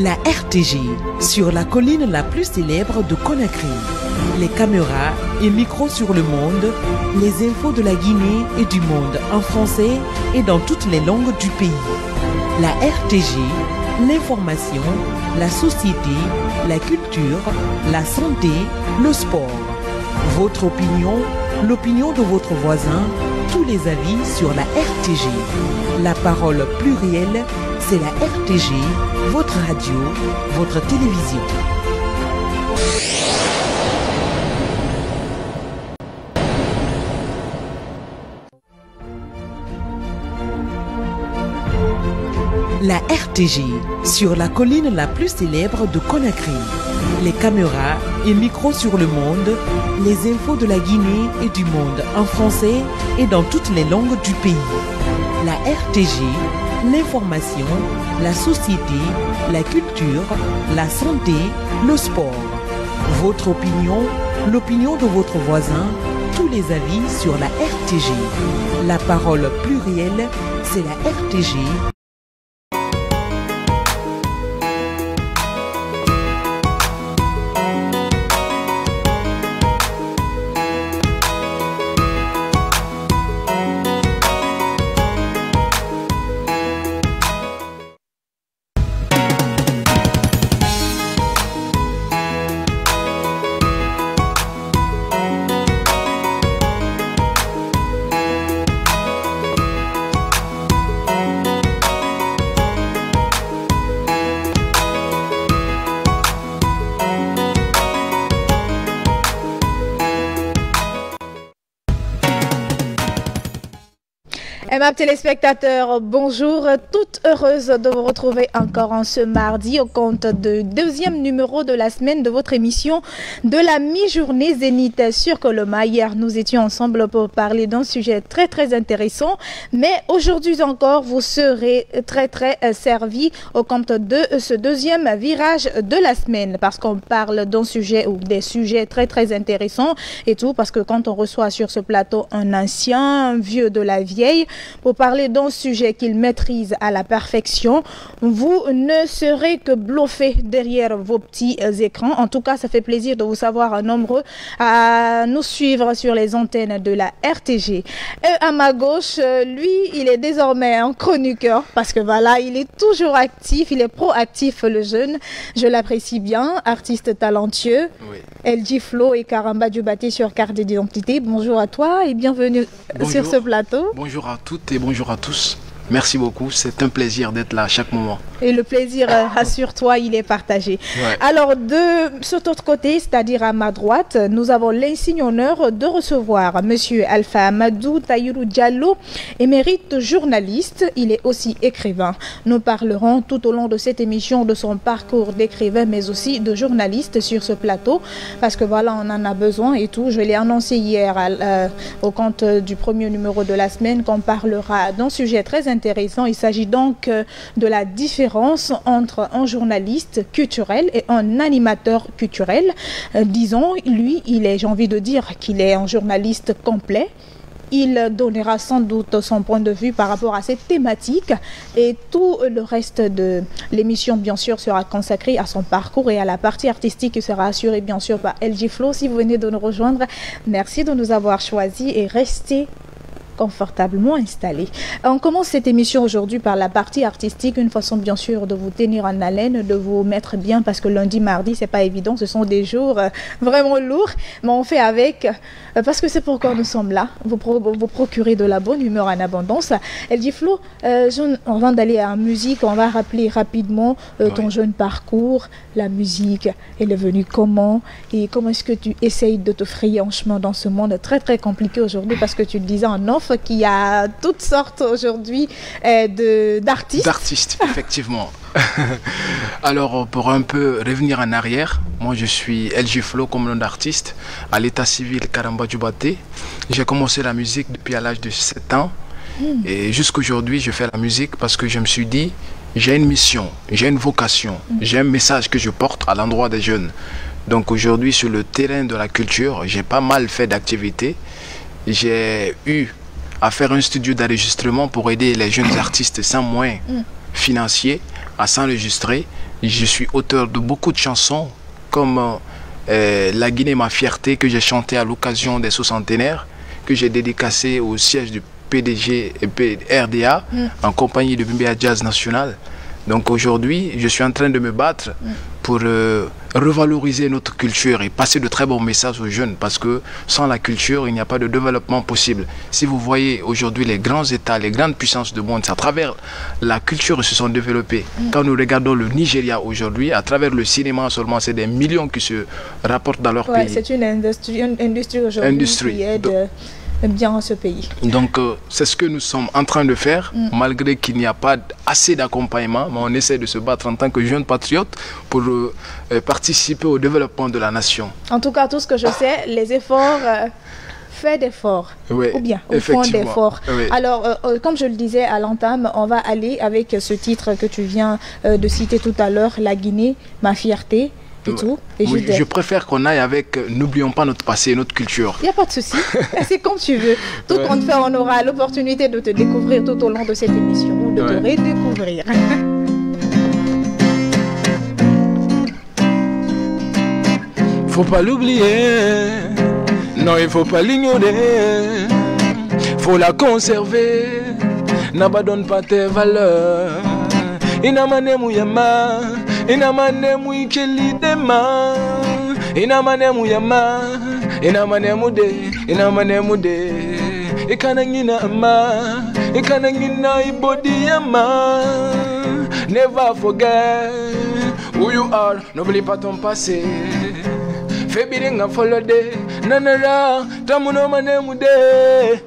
La RTG, sur la colline la plus célèbre de Conakry. Les caméras et micros sur le monde, les infos de la Guinée et du monde en français et dans toutes les langues du pays. La RTG, l'information, la société, la culture, la santé, le sport. Votre opinion, l'opinion de votre voisin, tous les avis sur la RTG. La parole plurielle, c'est la RTG, votre radio, votre télévision. La RTG, sur la colline la plus célèbre de Conakry. Les caméras et micros sur le monde, les infos de la Guinée et du monde en français et dans toutes les langues du pays. La RTG, l'information, la société, la culture, la santé, le sport. Votre opinion, l'opinion de votre voisin, tous les avis sur la RTG. La parole plurielle, c'est la RTG. Aimables téléspectateurs, bonjour, toute heureuse de vous retrouver encore en ce mardi au compte du deuxième numéro de la semaine de votre émission de la mi-journée Zénith sur Coloma. Hier, nous étions ensemble pour parler d'un sujet très intéressant, mais aujourd'hui encore, vous serez très servis au compte de ce deuxième virage de la semaine parce qu'on parle d'un sujet ou des sujets très intéressants et tout, parce que quand on reçoit sur ce plateau un ancien, un vieux de la vieille, pour parler d'un sujet qu'il maîtrise à la perfection, vous ne serez que bluffé derrière vos petits écrans. En tout cas, ça fait plaisir de vous savoir nombreux à nous suivre sur les antennes de la RTG. Et à ma gauche, lui, il est désormais un chroniqueur parce que voilà, il est toujours actif, il est proactif, le jeune. Je l'apprécie bien, artiste talentueux. Oui. LG Flo et Karamba Diobaté sur carte d'identité. Bonjour à toi et bienvenue sur ce plateau. Bonjour à toutes et bonjour à tous. Merci beaucoup, c'est un plaisir d'être là à chaque moment. Et le plaisir, rassure-toi, il est partagé. Ouais. Alors, de cet autre côté, c'est-à-dire à ma droite, nous avons l'insigne honneur de recevoir Monsieur Alpha Amadou Taïrou Diallo, émérite journaliste. Il est aussi écrivain. Nous parlerons tout au long de cette émission de son parcours d'écrivain, mais aussi de journaliste sur ce plateau, parce que voilà, on en a besoin et tout. Je l'ai annoncé hier au compte du premier numéro de la semaine qu'on parlera d'un sujet très intéressant. Il s'agit donc de la différence entre un journaliste culturel et un animateur culturel. Disons, lui, j'ai envie de dire qu'il est un journaliste complet. Il donnera sans doute son point de vue par rapport à cette thématique et tout le reste de l'émission, bien sûr, sera consacré à son parcours et à la partie artistique qui sera assurée, bien sûr, par LG Flo. Si vous venez de nous rejoindre, merci de nous avoir choisis et restez confortablement installé. On commence cette émission aujourd'hui par la partie artistique, une façon bien sûr de vous tenir en haleine, de vous mettre bien parce que lundi, mardi, c'est pas évident, ce sont des jours vraiment lourds, mais on fait avec parce que c'est pourquoi nous sommes là, vous procurer de la bonne humeur en abondance. Elle dit Flo, avant d'aller à la musique, on va rappeler rapidement ton jeune parcours, la musique, elle est venue comment et comment est-ce que tu essayes de te frayer un chemin dans ce monde très compliqué aujourd'hui parce que tu le disais en off qu'il y a toutes sortes aujourd'hui d'artistes. D'artistes, effectivement. Alors, pour un peu revenir en arrière, moi je suis LG Flo comme nom d'artiste à l'état civil Karamba Diobaté. J'ai commencé la musique depuis à l'âge de 7 ans et jusqu'aujourd'hui je fais la musique parce que je me suis dit j'ai une mission, j'ai une vocation, j'ai un message que je porte à l'endroit des jeunes. Donc aujourd'hui sur le terrain de la culture, j'ai pas mal fait d'activités. J'ai eu à faire un studio d'enregistrement pour aider les jeunes artistes sans moyens financiers à s'enregistrer. Je suis auteur de beaucoup de chansons comme La Guinée, ma fierté, que j'ai chanté à l'occasion des 60aires, que j'ai dédicacé au siège du PDG et RDA en compagnie de Bimba Jazz National. Donc aujourd'hui, je suis en train de me battre pour revaloriser notre culture et passer de très bons messages aux jeunes, parce que sans la culture, il n'y a pas de développement possible. Si vous voyez aujourd'hui les grands États, les grandes puissances du monde, c'est à travers la culture qu'ils se sont développés. Quand nous regardons le Nigeria aujourd'hui, à travers le cinéma seulement, c'est des millions qui se rapportent dans leur pays. C'est une industrie aujourd'hui qui aide bien ce pays. Donc c'est ce que nous sommes en train de faire, malgré qu'il n'y a pas assez d'accompagnement, mais on essaie de se battre en tant que jeunes patriotes pour participer au développement de la nation. En tout cas, tout ce que je sais, les efforts... fait d'efforts, ou bien au fond d'efforts. Oui. Alors, comme je le disais à l'entame, on va aller avec ce titre que tu viens de citer tout à l'heure, La Guinée, ma fierté. Et tout. Et oui, je préfère qu'on aille avec N'oublions pas notre passé et notre culture. Il n'y a pas de souci, c'est comme tu veux. Tout compte fait, on aura l'opportunité de te découvrir tout au long de cette émission, ou de te redécouvrir. Faut pas l'oublier, non il faut pas l'ignorer, faut la conserver, n'abandonne pas tes valeurs. Inamane muyama, inamane muikeli dema, inamane muyama, inamane mude, ikanangina ama, ikanangina ibodi yama. Never forget who you are, n'oublie pas ton passé. Fais biringa folode, nanara, tamuno mane mude.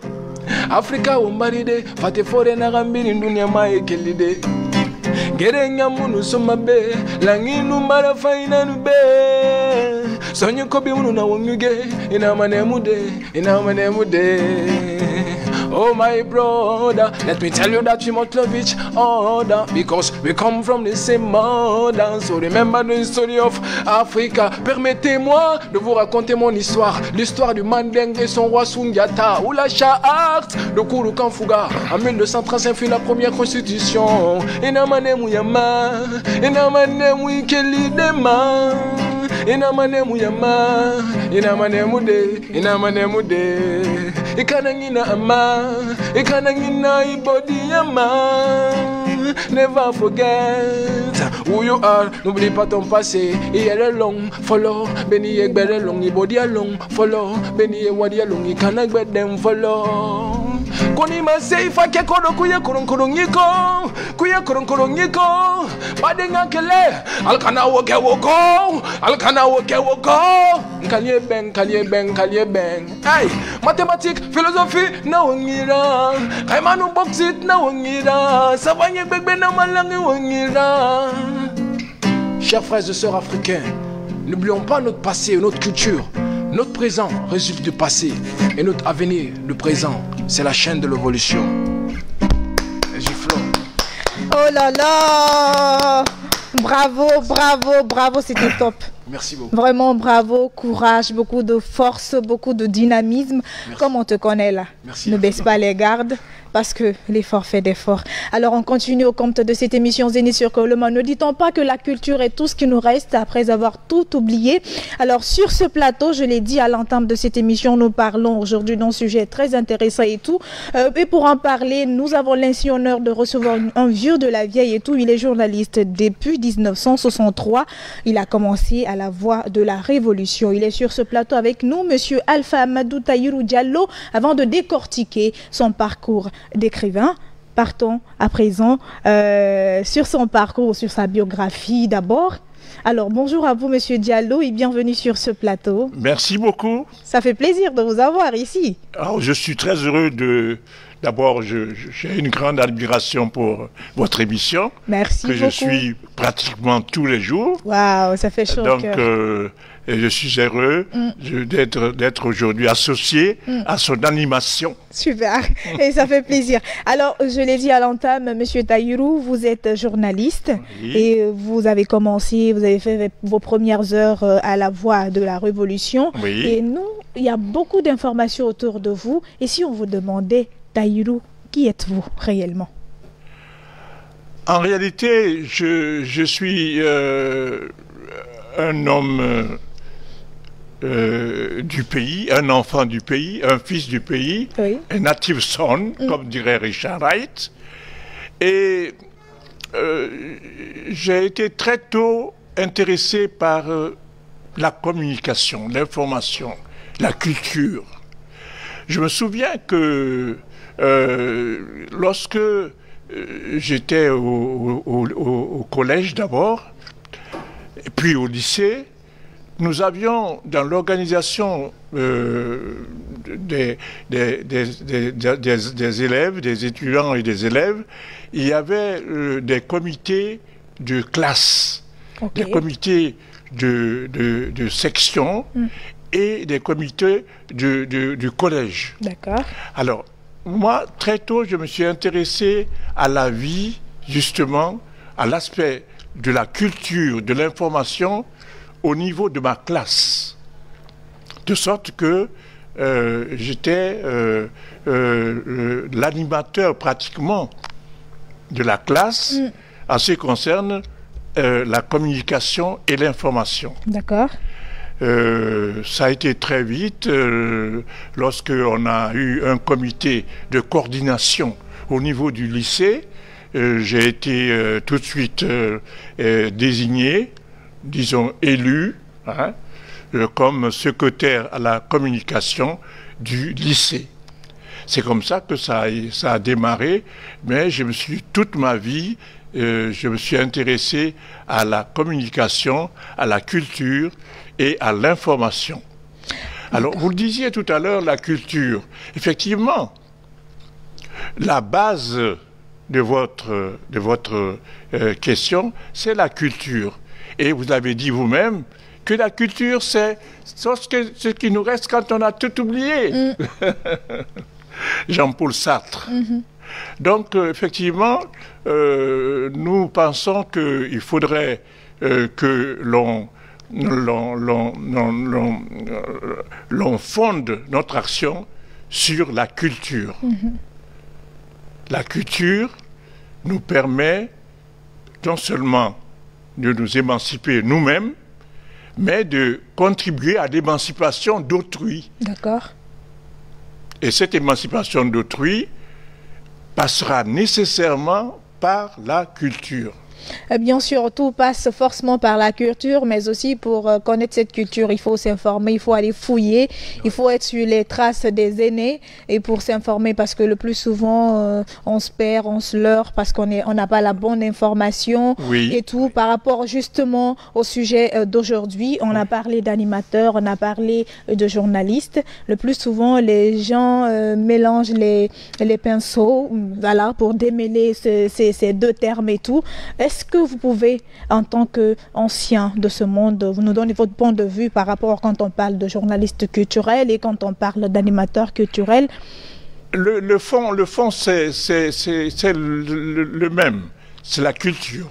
Afrika umbaride, fate fore nagambiri dunia mae kelide. Gerenya munu somabe, langinu marafaina nube. Sonyo kobi munu na wonyuge, inamane mude. Oh my brother, let me tell you that we must love each other, because we come from the same mother. So remember the story of Africa. Permettez-moi de vous raconter mon histoire, l'histoire du Mandeng et son roi Sundiata, ou la charte de Kuru Kanfuga. En 1235 fut la première constitution. Inamane muyama, inamane muikeli dema. Inamane muyama, inamane mude. Ikanangina ama, ikanangina ibodi yama. Never forget who you are, n'oublie pas ton passé. Iyere long, follow, beni yegbere long, ibodi long, follow, beni yewadi long, ikanagbedem follow. Koni maseifa ke kodo kuye koronkorongiko, badenga kele, alkana woke woko, kalye beng. Hey, mathématiques, philosophie, na wongira, kaimanu boxit na wongira, savanye begbe na malangi wongira. Chers frères et sœurs africains, n'oublions pas notre passé et notre culture. Notre présent résulte du passé et notre avenir du présent. C'est la chaîne de l'évolution. Oh là là! Bravo, c'était top. Merci beaucoup. Vraiment bravo, courage, beaucoup de force, beaucoup de dynamisme. Merci. Comme on te connaît là. Merci. Ne baisse pas les gardes, parce que l'effort fait d'effort. Alors on continue au compte de cette émission Zénith sur Coleman. Ne dit-on pas que la culture est tout ce qui nous reste après avoir tout oublié? Alors sur ce plateau, je l'ai dit à l'entame de cette émission, nous parlons aujourd'hui d'un sujet très intéressant et tout. Et pour en parler, nous avons l'insigne honneur de recevoir un vieux de la vieille et tout. Il est journaliste depuis 1963. Il a commencé à la voix de la révolution. Il est sur ce plateau avec nous, monsieur Alpha Amadou Tahirou Diallo, avant de décortiquer son parcours d'écrivain. Partons à présent sur son parcours, sur sa biographie d'abord. Alors bonjour à vous monsieur Diallo et bienvenue sur ce plateau. Merci beaucoup. Ça fait plaisir de vous avoir ici. Alors, je suis très heureux de... D'abord, j'ai une grande admiration pour votre émission. Merci beaucoup. Que je suis pratiquement tous les jours. Waouh, ça fait chaud au cœur. Donc, je suis heureux d'être aujourd'hui associé à son animation. Super, et ça fait plaisir. Alors, je l'ai dit à l'entame, monsieur Tahirou, vous êtes journaliste et vous avez commencé, vous avez fait vos premières heures à la voix de la Révolution. Oui. Et nous, il y a beaucoup d'informations autour de vous. Et si on vous demandait, Tahirou, qui êtes-vous réellement? En réalité, je suis un homme du pays, un enfant du pays, un fils du pays, Oui. un native son, comme dirait Richard Wright. Et j'ai été très tôt intéressé par la communication, l'information, la culture. Je me souviens que lorsque j'étais au collège d'abord, et puis au lycée, nous avions dans l'organisation des élèves, des étudiants et des élèves, il y avait des comités de classe, Okay. des comités de section et des comités du collège. D'accord. Alors, moi, très tôt, je me suis intéressé à la vie, justement, à l'aspect de la culture, de l'information au niveau de ma classe. De sorte que j'étais l'animateur pratiquement de la classe en ce qui concerne la communication et l'information. D'accord. Ça a été très vite lorsque on a eu un comité de coordination au niveau du lycée. J'ai été tout de suite désigné, disons élu, hein, comme secrétaire à la communication du lycée. C'est comme ça que ça a démarré, mais toute ma vie, je me suis intéressé à la communication, à la culture et à l'information. Alors, vous le disiez tout à l'heure, la culture. Effectivement, la base de votre question, c'est la culture. Et vous avez dit vous-même que la culture, c'est ce qui nous reste quand on a tout oublié. Jean-Paul Sartre. Donc, effectivement, nous pensons qu'il faudrait que l'on fonde notre action sur la culture. La culture nous permet non seulement de nous émanciper nous-mêmes, mais de contribuer à l'émancipation d'autrui. D'accord. Et cette émancipation d'autrui passera nécessairement par la culture. Bien sûr, tout passe forcément par la culture, mais aussi pour connaître cette culture, il faut s'informer, il faut aller fouiller, il faut être sur les traces des aînés et pour s'informer parce que le plus souvent, on se perd, on se leurre parce qu'on n'a pas la bonne information Oui. et tout. Par rapport justement au sujet d'aujourd'hui, on a parlé d'animateurs, on a parlé de journalistes. Le plus souvent, les gens mélangent les pinceaux, voilà, pour démêler ces deux termes et tout. Est-ce que vous pouvez, en tant qu'ancien de ce monde, vous nous donner votre point de vue par rapport quand on parle de journaliste culturel et quand on parle d'animateur culturel? Le fond, c'est le même, c'est la culture.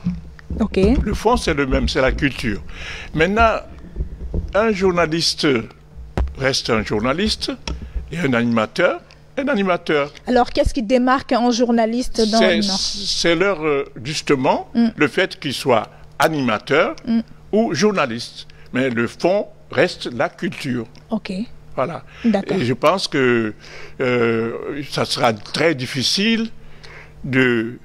Ok. Le fond, c'est le même, c'est la culture. Maintenant, un journaliste reste un journaliste et un animateur. Alors, qu'est-ce qui démarque un journaliste dans le Nord? C'est leur, justement, le fait qu'il soit animateur ou journaliste. Mais le fond reste la culture. Ok. Voilà. D'accord. Et je pense que ça sera très difficile de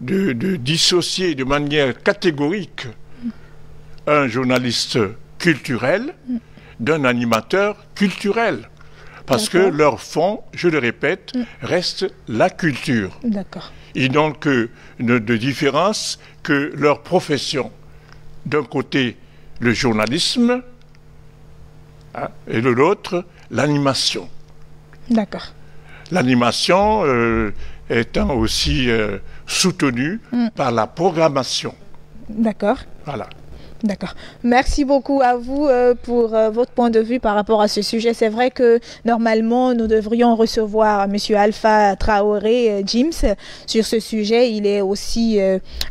dissocier de manière catégorique un journaliste culturel d'un animateur culturel. Parce que leur fond, je le répète, reste la culture. D'accord. Ils n'ont que de différence que leur profession. D'un côté, le journalisme, hein, et de l'autre, l'animation. D'accord. L'animation étant aussi soutenue par la programmation. D'accord. Voilà. D'accord. Merci beaucoup à vous pour votre point de vue par rapport à ce sujet. C'est vrai que normalement, nous devrions recevoir M. Alpha Traoré, James, sur ce sujet. Il est aussi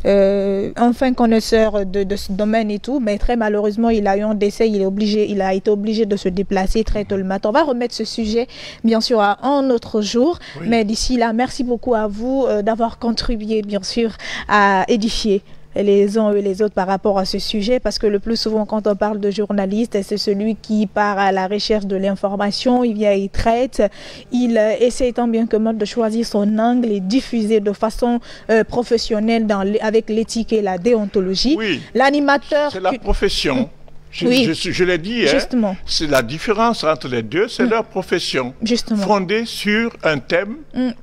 un fin connaisseur de ce domaine et tout, mais très malheureusement, il a eu un décès. Il a été obligé de se déplacer très tôt le matin. On va remettre ce sujet, bien sûr, à un autre jour. Oui. Mais d'ici là, merci beaucoup à vous d'avoir contribué, bien sûr, à édifier les uns et les autres par rapport à ce sujet, parce que le plus souvent quand on parle de journaliste, c'est celui qui part à la recherche de l'information, il vient, il traite, il essaie tant bien que mal de choisir son angle et diffuser de façon professionnelle avec l'éthique et la déontologie. Oui, l'animateur... c'est la profession. Je l'ai dit, hein, c'est la différence entre les deux, c'est leur profession. Justement. Fondée sur un thème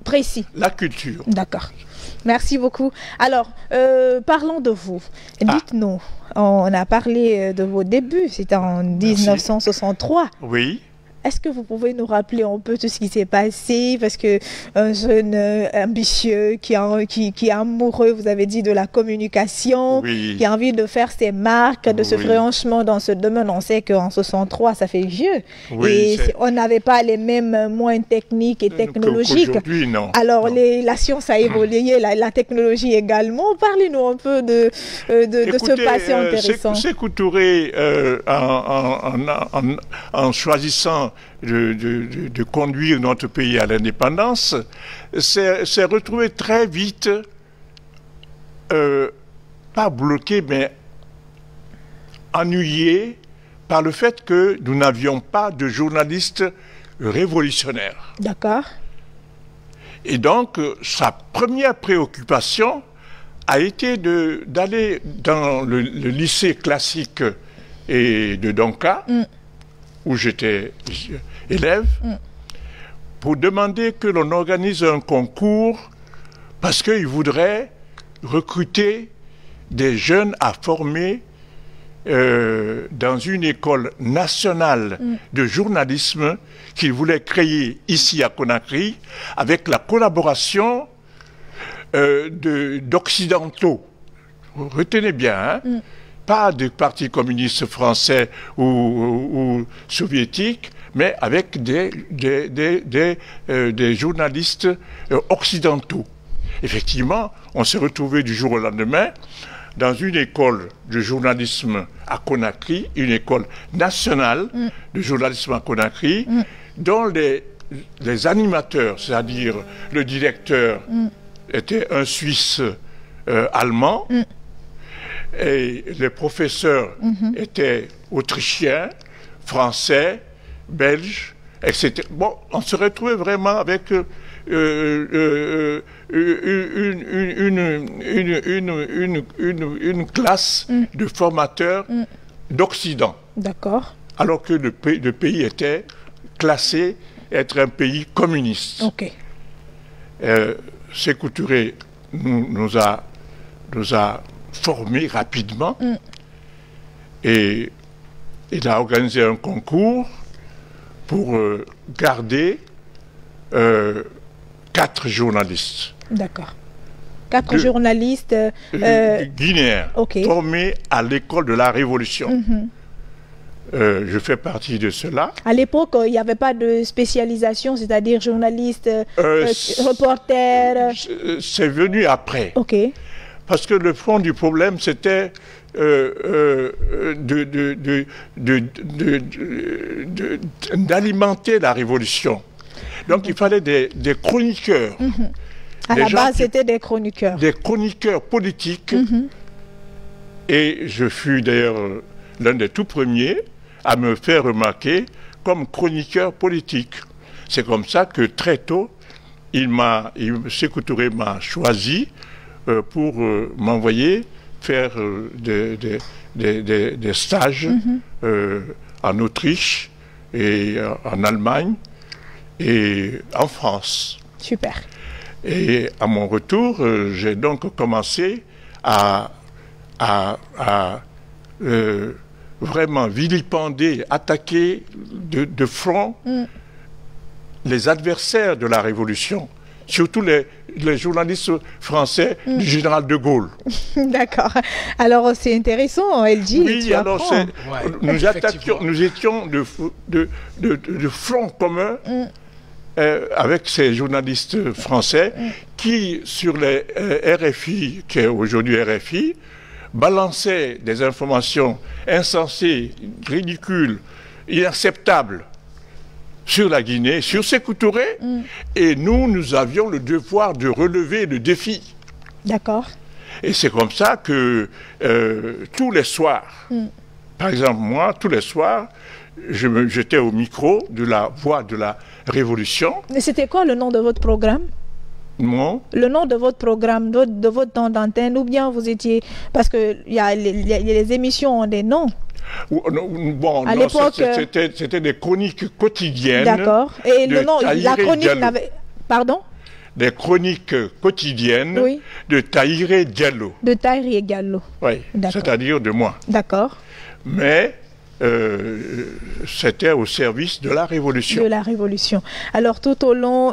précis. La culture. D'accord. Merci beaucoup. Alors, parlons de vous. Dites-nous, on a parlé de vos débuts, c'était en 1963. Oui. Est-ce que vous pouvez nous rappeler un peu tout ce qui s'est passé? Parce que un jeune ambitieux qui est amoureux, vous avez dit, de la communication, qui a envie de faire ses marques, de se franchement dans ce domaine. On sait qu'en 63, ça fait vieux. Et on n'avait pas les mêmes moyens techniques et technologiques. Non. Alors, la science a évolué, la technologie également. Parlez-nous un peu de ce passé intéressant. Sékou Touré, en choisissant de conduire notre pays à l'indépendance, s'est retrouvé très vite, pas bloqué, mais ennuyé par le fait que nous n'avions pas de journalistes révolutionnaires. D'accord. Et donc, sa première préoccupation a été d'aller dans le lycée classique de Donka, où j'étais élève, pour demander que l'on organise un concours parce qu'il voudrait recruter des jeunes à former dans une école nationale de journalisme qu'il voulait créer ici à Conakry avec la collaboration d'occidentaux. Retenez bien, hein, pas du Parti communiste français ou soviétique, mais avec des journalistes occidentaux. Effectivement, on s'est retrouvé du jour au lendemain dans une école de journalisme à Conakry, une école nationale de journalisme à Conakry, dont les animateurs, c'est-à-dire le directeur, était un Suisse allemand, et les professeurs étaient autrichiens, français, belges, etc. Bon, on se retrouvait vraiment avec une classe de formateurs d'Occident. D'accord. Alors que le pays était classé être un pays communiste. Ok. Sékou Touré nous a formés rapidement et il a organisé un concours pour garder 4 journalistes. D'accord. 4 journalistes guinéens, formés à l'école de la Révolution. Je fais partie de cela. À l'époque, il n'y avait pas de spécialisation, c'est-à-dire journaliste, reporter. C'est venu après. Ok. Parce que le fond du problème, c'était d'alimenter la révolution. Donc il fallait des chroniqueurs. À la base, c'était des chroniqueurs. Des chroniqueurs politiques. Et je fus d'ailleurs l'un des tout premiers à me faire remarquer comme chroniqueur politique. C'est comme ça que très tôt, Sékou Touré m'a choisi pour m'envoyer faire des stages en Autriche et en Allemagne et en France. Super. Et à mon retour, j'ai donc commencé à vraiment vilipender, attaquer de front les adversaires de la Révolution. surtout les journalistes français du général de Gaulle. D'accord. Alors c'est intéressant, LG. Oui, alors nous étions de front commun avec ces journalistes français qui, sur les RFI, qui est aujourd'hui RFI, balançaient des informations insensées, ridicules, inacceptables sur la Guinée, sur Sékou Touré, et nous avions le devoir de relever le défi. D'accord. Et c'est comme ça que tous les soirs, par exemple moi, tous les soirs, j'étais au micro de la Voix de la Révolution. Et c'était quoi le nom de votre programme? Non. Le nom de votre programme, de votre temps d'antenne, ou bien vous étiez... Parce que les émissions ont des noms. Bon, à l'époque, c'était des chroniques quotidiennes. D'accord. Et le nom, la chronique n'avait... Pardon? Des chroniques quotidiennes de Tahiré Diallo. De Tahiré Diallo. Oui, c'est-à-dire de moi. D'accord. Mais c'était au service de la Révolution. De la Révolution. Alors, tout au long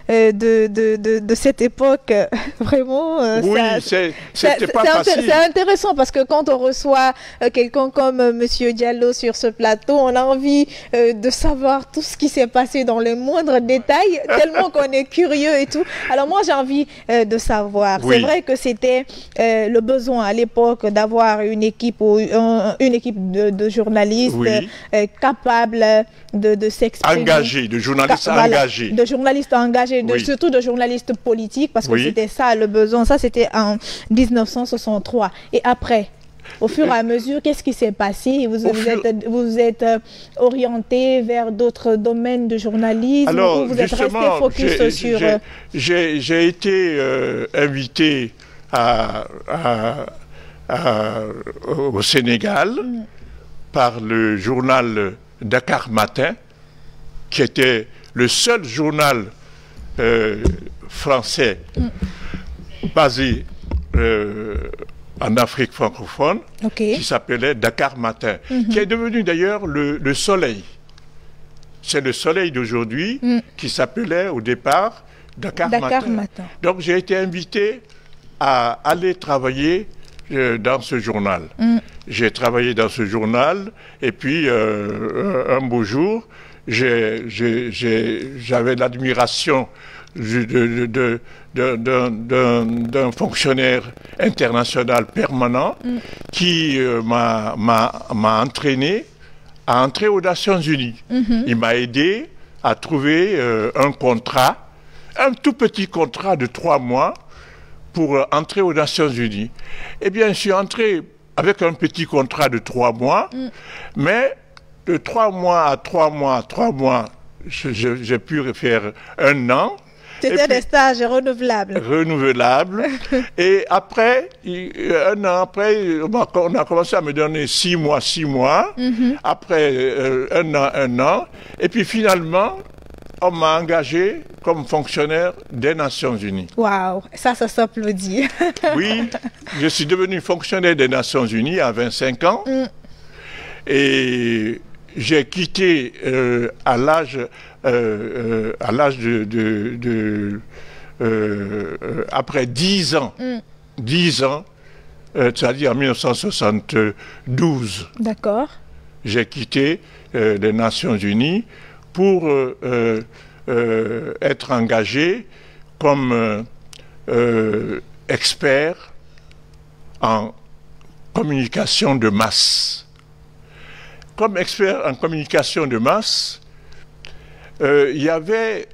de cette époque, vraiment... oui, c'était pas facile. C'est intéressant parce que quand on reçoit quelqu'un comme M. Diallo sur ce plateau, on a envie de savoir tout ce qui s'est passé dans les moindres détails, tellement qu'on est curieux et tout. Alors, moi, j'ai envie de savoir. Oui. C'est vrai que c'était le besoin à l'époque d'avoir une équipe, de journalistes capables de s'exprimer. Engagés, de journalistes engagés. De journalistes engagés, surtout de journalistes politiques, parce que c'était ça le besoin. Ça, c'était en 1963. Et après, au fur et à mesure, qu'est-ce qui s'est passé? Vous êtes orienté vers d'autres domaines de journalisme? Alors, ou vous êtes resté focus sur... J'ai été invité au Sénégal par le journal Dakar Matin, qui était le seul journal français basé en Afrique francophone, qui s'appelait Dakar Matin, qui est devenu d'ailleurs le Soleil. C'est le Soleil d'aujourd'hui qui s'appelait au départ Dakar Matin. Donc j'ai été invité à aller travailler dans ce journal. J'ai travaillé dans ce journal et puis un beau jour, j'avais l'admiration d'un fonctionnaire international permanent qui m'a entraîné à entrer aux Nations Unies. Il m'a aidé à trouver un contrat, un tout petit contrat de 3 mois pour entrer aux Nations Unies. Eh bien, je suis entré avec un petit contrat de 3 mois, mais de 3 mois à 3 mois à 3 mois, j'ai pu faire 1 an. C'était des stages renouvelables. Renouvelables. Et après, 1 an après, on a commencé à me donner 6 mois, 6 mois. Après 1 an. Et puis finalement, on m'a engagé comme fonctionnaire des Nations Unies. Waouh, ça s'applaudit. Oui, je suis devenu fonctionnaire des Nations Unies à 25 ans. Et j'ai quitté à l'âge après 10 ans. 10 ans, c'est-à-dire en 1972. D'accord. J'ai quitté les Nations Unies pour être engagé comme expert en communication de masse. Comme expert en communication de masse, il y avait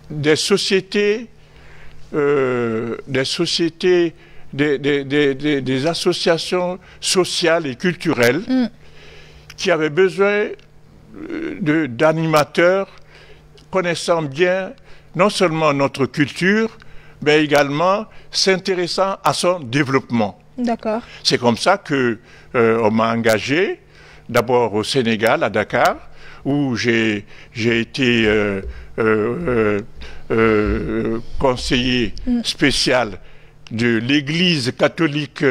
des sociétés, des associations sociales et culturelles qui avaient besoin d'animateurs connaissant bien non seulement notre culture, mais également s'intéressant à son développement. D'accord. C'est comme ça que on m'a engagé, d'abord au Sénégal, à Dakar, où j'ai été conseiller spécial de l'Église catholique.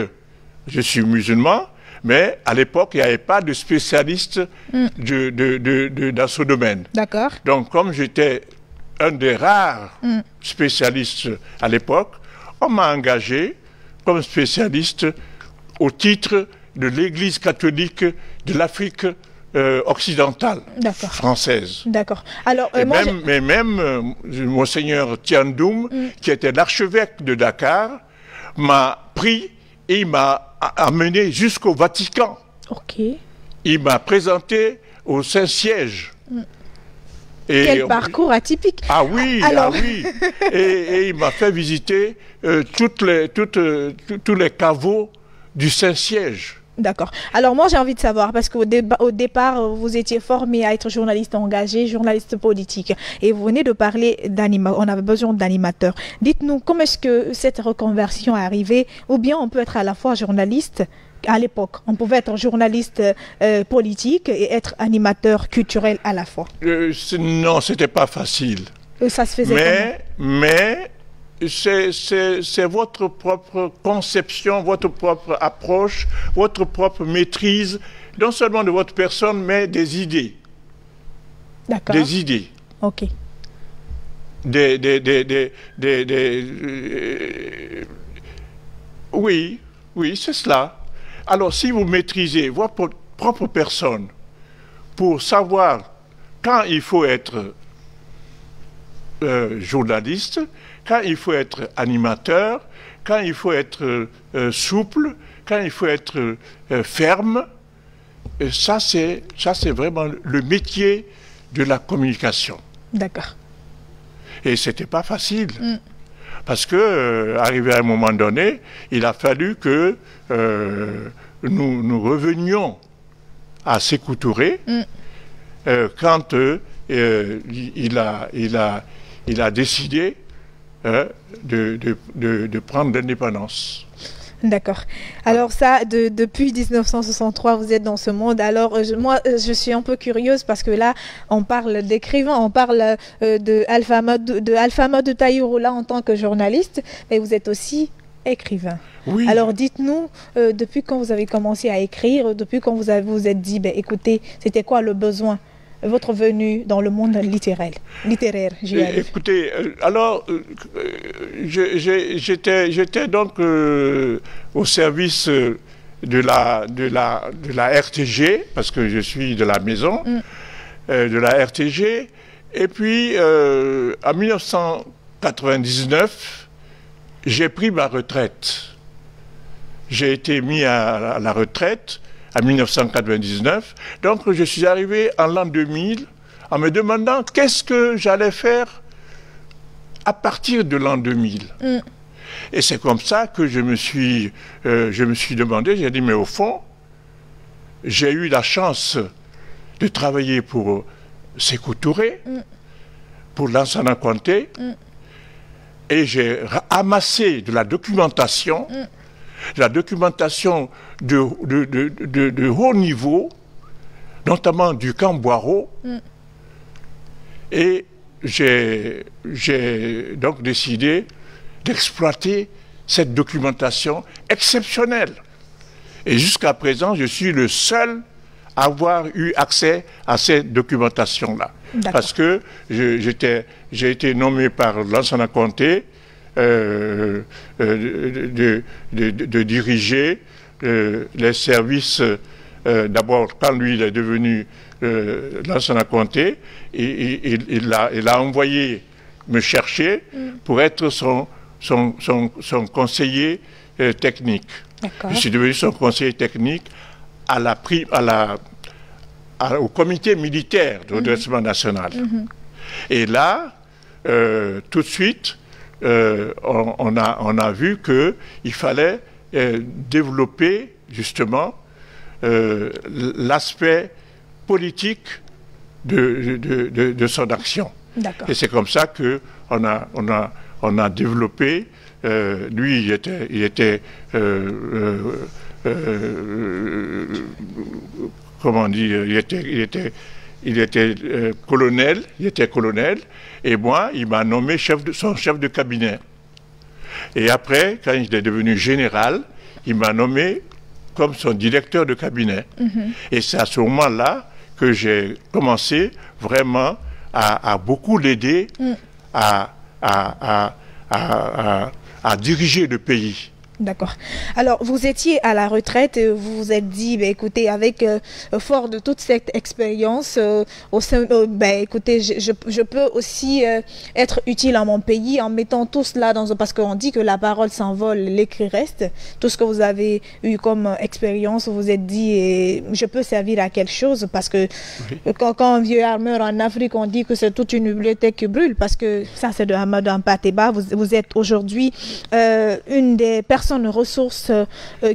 Je suis musulman, Mais à l'époque, il n'y avait pas de spécialiste dans ce domaine. D'accord. Donc, comme j'étais un des rares spécialistes à l'époque, on m'a engagé comme spécialiste au titre de l'Église catholique de l'Afrique occidentale française. D'accord. Alors, même Monseigneur Thiandoum, qui était l'archevêque de Dakar, m'a pris et il m'a amené jusqu'au Vatican. Ok. Il m'a présenté au Saint-Siège. Quel parcours atypique. Ah oui, alors... ah oui. Et il m'a fait visiter tous les caveaux du Saint-Siège. D'accord. Alors moi j'ai envie de savoir, parce qu'au départ vous étiez formé à être journaliste engagé, journaliste politique, et vous venez de parler d'animateurs, on avait besoin d'animateurs. Dites-nous, comment est-ce que cette reconversion est arrivée, ou bien on peut être à la fois journaliste. À l'époque, on pouvait être journaliste politique et être animateur culturel à la fois. Non, c'était pas facile. Ça se faisait mais c'est votre propre conception, votre propre approche, votre propre maîtrise, non seulement de votre personne, mais des idées. D'accord. Des idées. Ok. Oui, c'est cela. Alors, si vous maîtrisez votre propre personne pour savoir quand il faut être journaliste, quand il faut être animateur, quand il faut être souple, quand il faut être ferme, ça c'est vraiment le métier de la communication. D'accord. Et c'était pas facile. Parce que, arrivé à un moment donné, il a fallu que nous revenions à Sékou Touré quand il a décidé de prendre l'indépendance. D'accord. Alors ça, depuis 1963, vous êtes dans ce monde. Alors moi, je suis un peu curieuse parce que là, on parle d'écrivain, on parle de Alpha Amadou Tahirou là en tant que journaliste, mais vous êtes aussi écrivain. Oui. Alors dites-nous, depuis quand vous avez commencé à écrire, depuis quand vous êtes dit, écoutez, c'était quoi le besoin, votre venue dans le monde littéraire, écoutez, alors, j'étais donc au service de la RTG, parce que je suis de la maison, de la RTG, et puis en 1999, j'ai pris ma retraite. J'ai été mis à la retraite en 1999. Donc, je suis arrivé en l'an 2000 en me demandant qu'est-ce que j'allais faire à partir de l'an 2000. Et c'est comme ça que je me suis demandé, j'ai dit, mais au fond, j'ai eu la chance de travailler pour Sékou Touré, pour Lansana Conté, et j'ai amassé de la documentation, de haut niveau, notamment du camp Boiro, et j'ai donc décidé d'exploiter cette documentation exceptionnelle. Et jusqu'à présent, je suis le seul à avoir eu accès à cette documentation-là. Parce que j'ai été nommé par Lansana Conté de diriger les services, d'abord quand lui il est devenu Lansana Conté, il a envoyé me chercher pour être son conseiller technique. Je suis devenu son conseiller technique au comité militaire de redressement national. Et là, tout de suite, on a vu qu'il fallait développer justement l'aspect politique de son action. Et c'est comme ça qu'on a développé, lui il était comment dire, il était colonel, et moi, il m'a nommé son chef de cabinet. Et après, quand il est devenu général, il m'a nommé comme son directeur de cabinet. Et c'est à ce moment-là que j'ai commencé vraiment à beaucoup l'aider à diriger le pays. D'accord. Alors, vous étiez à la retraite et vous vous êtes dit, écoutez, avec fort de toute cette expérience, écoutez, je peux aussi être utile à mon pays en mettant tout cela dans... Parce qu'on dit que la parole s'envole, l'écrit reste. Tout ce que vous avez eu comme expérience, vous vous êtes dit, je peux servir à quelque chose, parce que quand un vieux meurt en Afrique, on dit que c'est toute une bibliothèque qui brûle, parce que ça, c'est de Amadou Hampâté-Bâ. Vous êtes aujourd'hui une des personnes ressources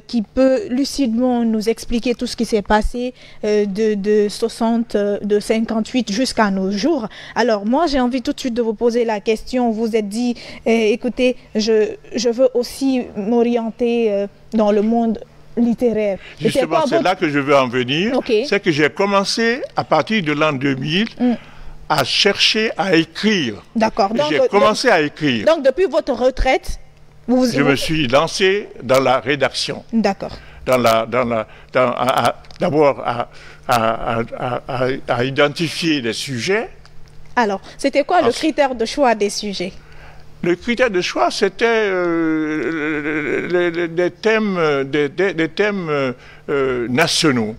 qui peut lucidement nous expliquer tout ce qui s'est passé de 58 jusqu'à nos jours. Alors moi j'ai envie tout de suite de vous poser la question. Vous vous êtes dit écoutez, je veux aussi m'orienter dans le monde littéraire. Justement, c'est là que je veux en venir. C'est que j'ai commencé à partir de l'an 2000 à chercher à écrire. D'accord. J'ai commencé à écrire. Donc depuis votre retraite, je me suis lancé dans la rédaction. D'accord. D'abord à identifier les sujets. Alors, c'était quoi le critère de choix des sujets? Le critère de choix, c'était des thèmes nationaux.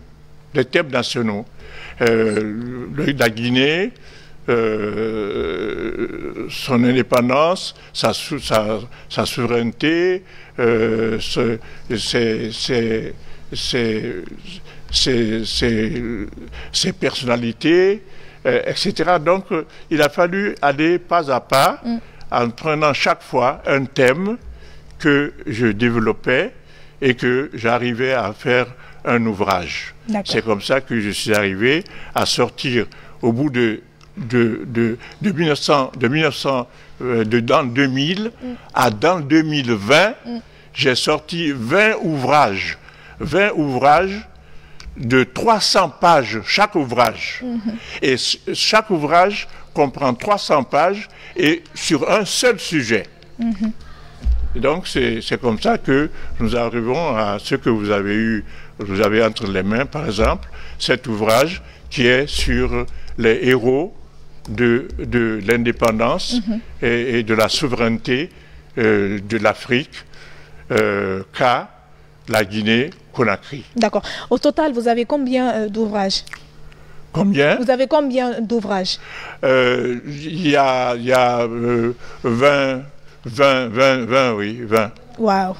Des thèmes nationaux. La Guinée, son indépendance, sa souveraineté, ses personnalités, etc. Donc, il a fallu aller pas à pas en prenant chaque fois un thème que je développais et que j'arrivais à faire un ouvrage. C'est comme ça que je suis arrivé à sortir au bout de 2000 à dans 2020, j'ai sorti 20 ouvrages de 300 pages chaque ouvrage. Et chaque ouvrage comprend 300 pages et sur un seul sujet. Et donc c'est comme ça que nous arrivons à ce que vous avez entre les mains, par exemple, cet ouvrage qui est sur les héros de l'indépendance et de la souveraineté de l'Afrique, qu'a la Guinée-Conakry. D'accord. Au total, vous avez combien d'ouvrages? Combien? Vous avez combien d'ouvrages? Il y a 20, oui, 20. Waouh!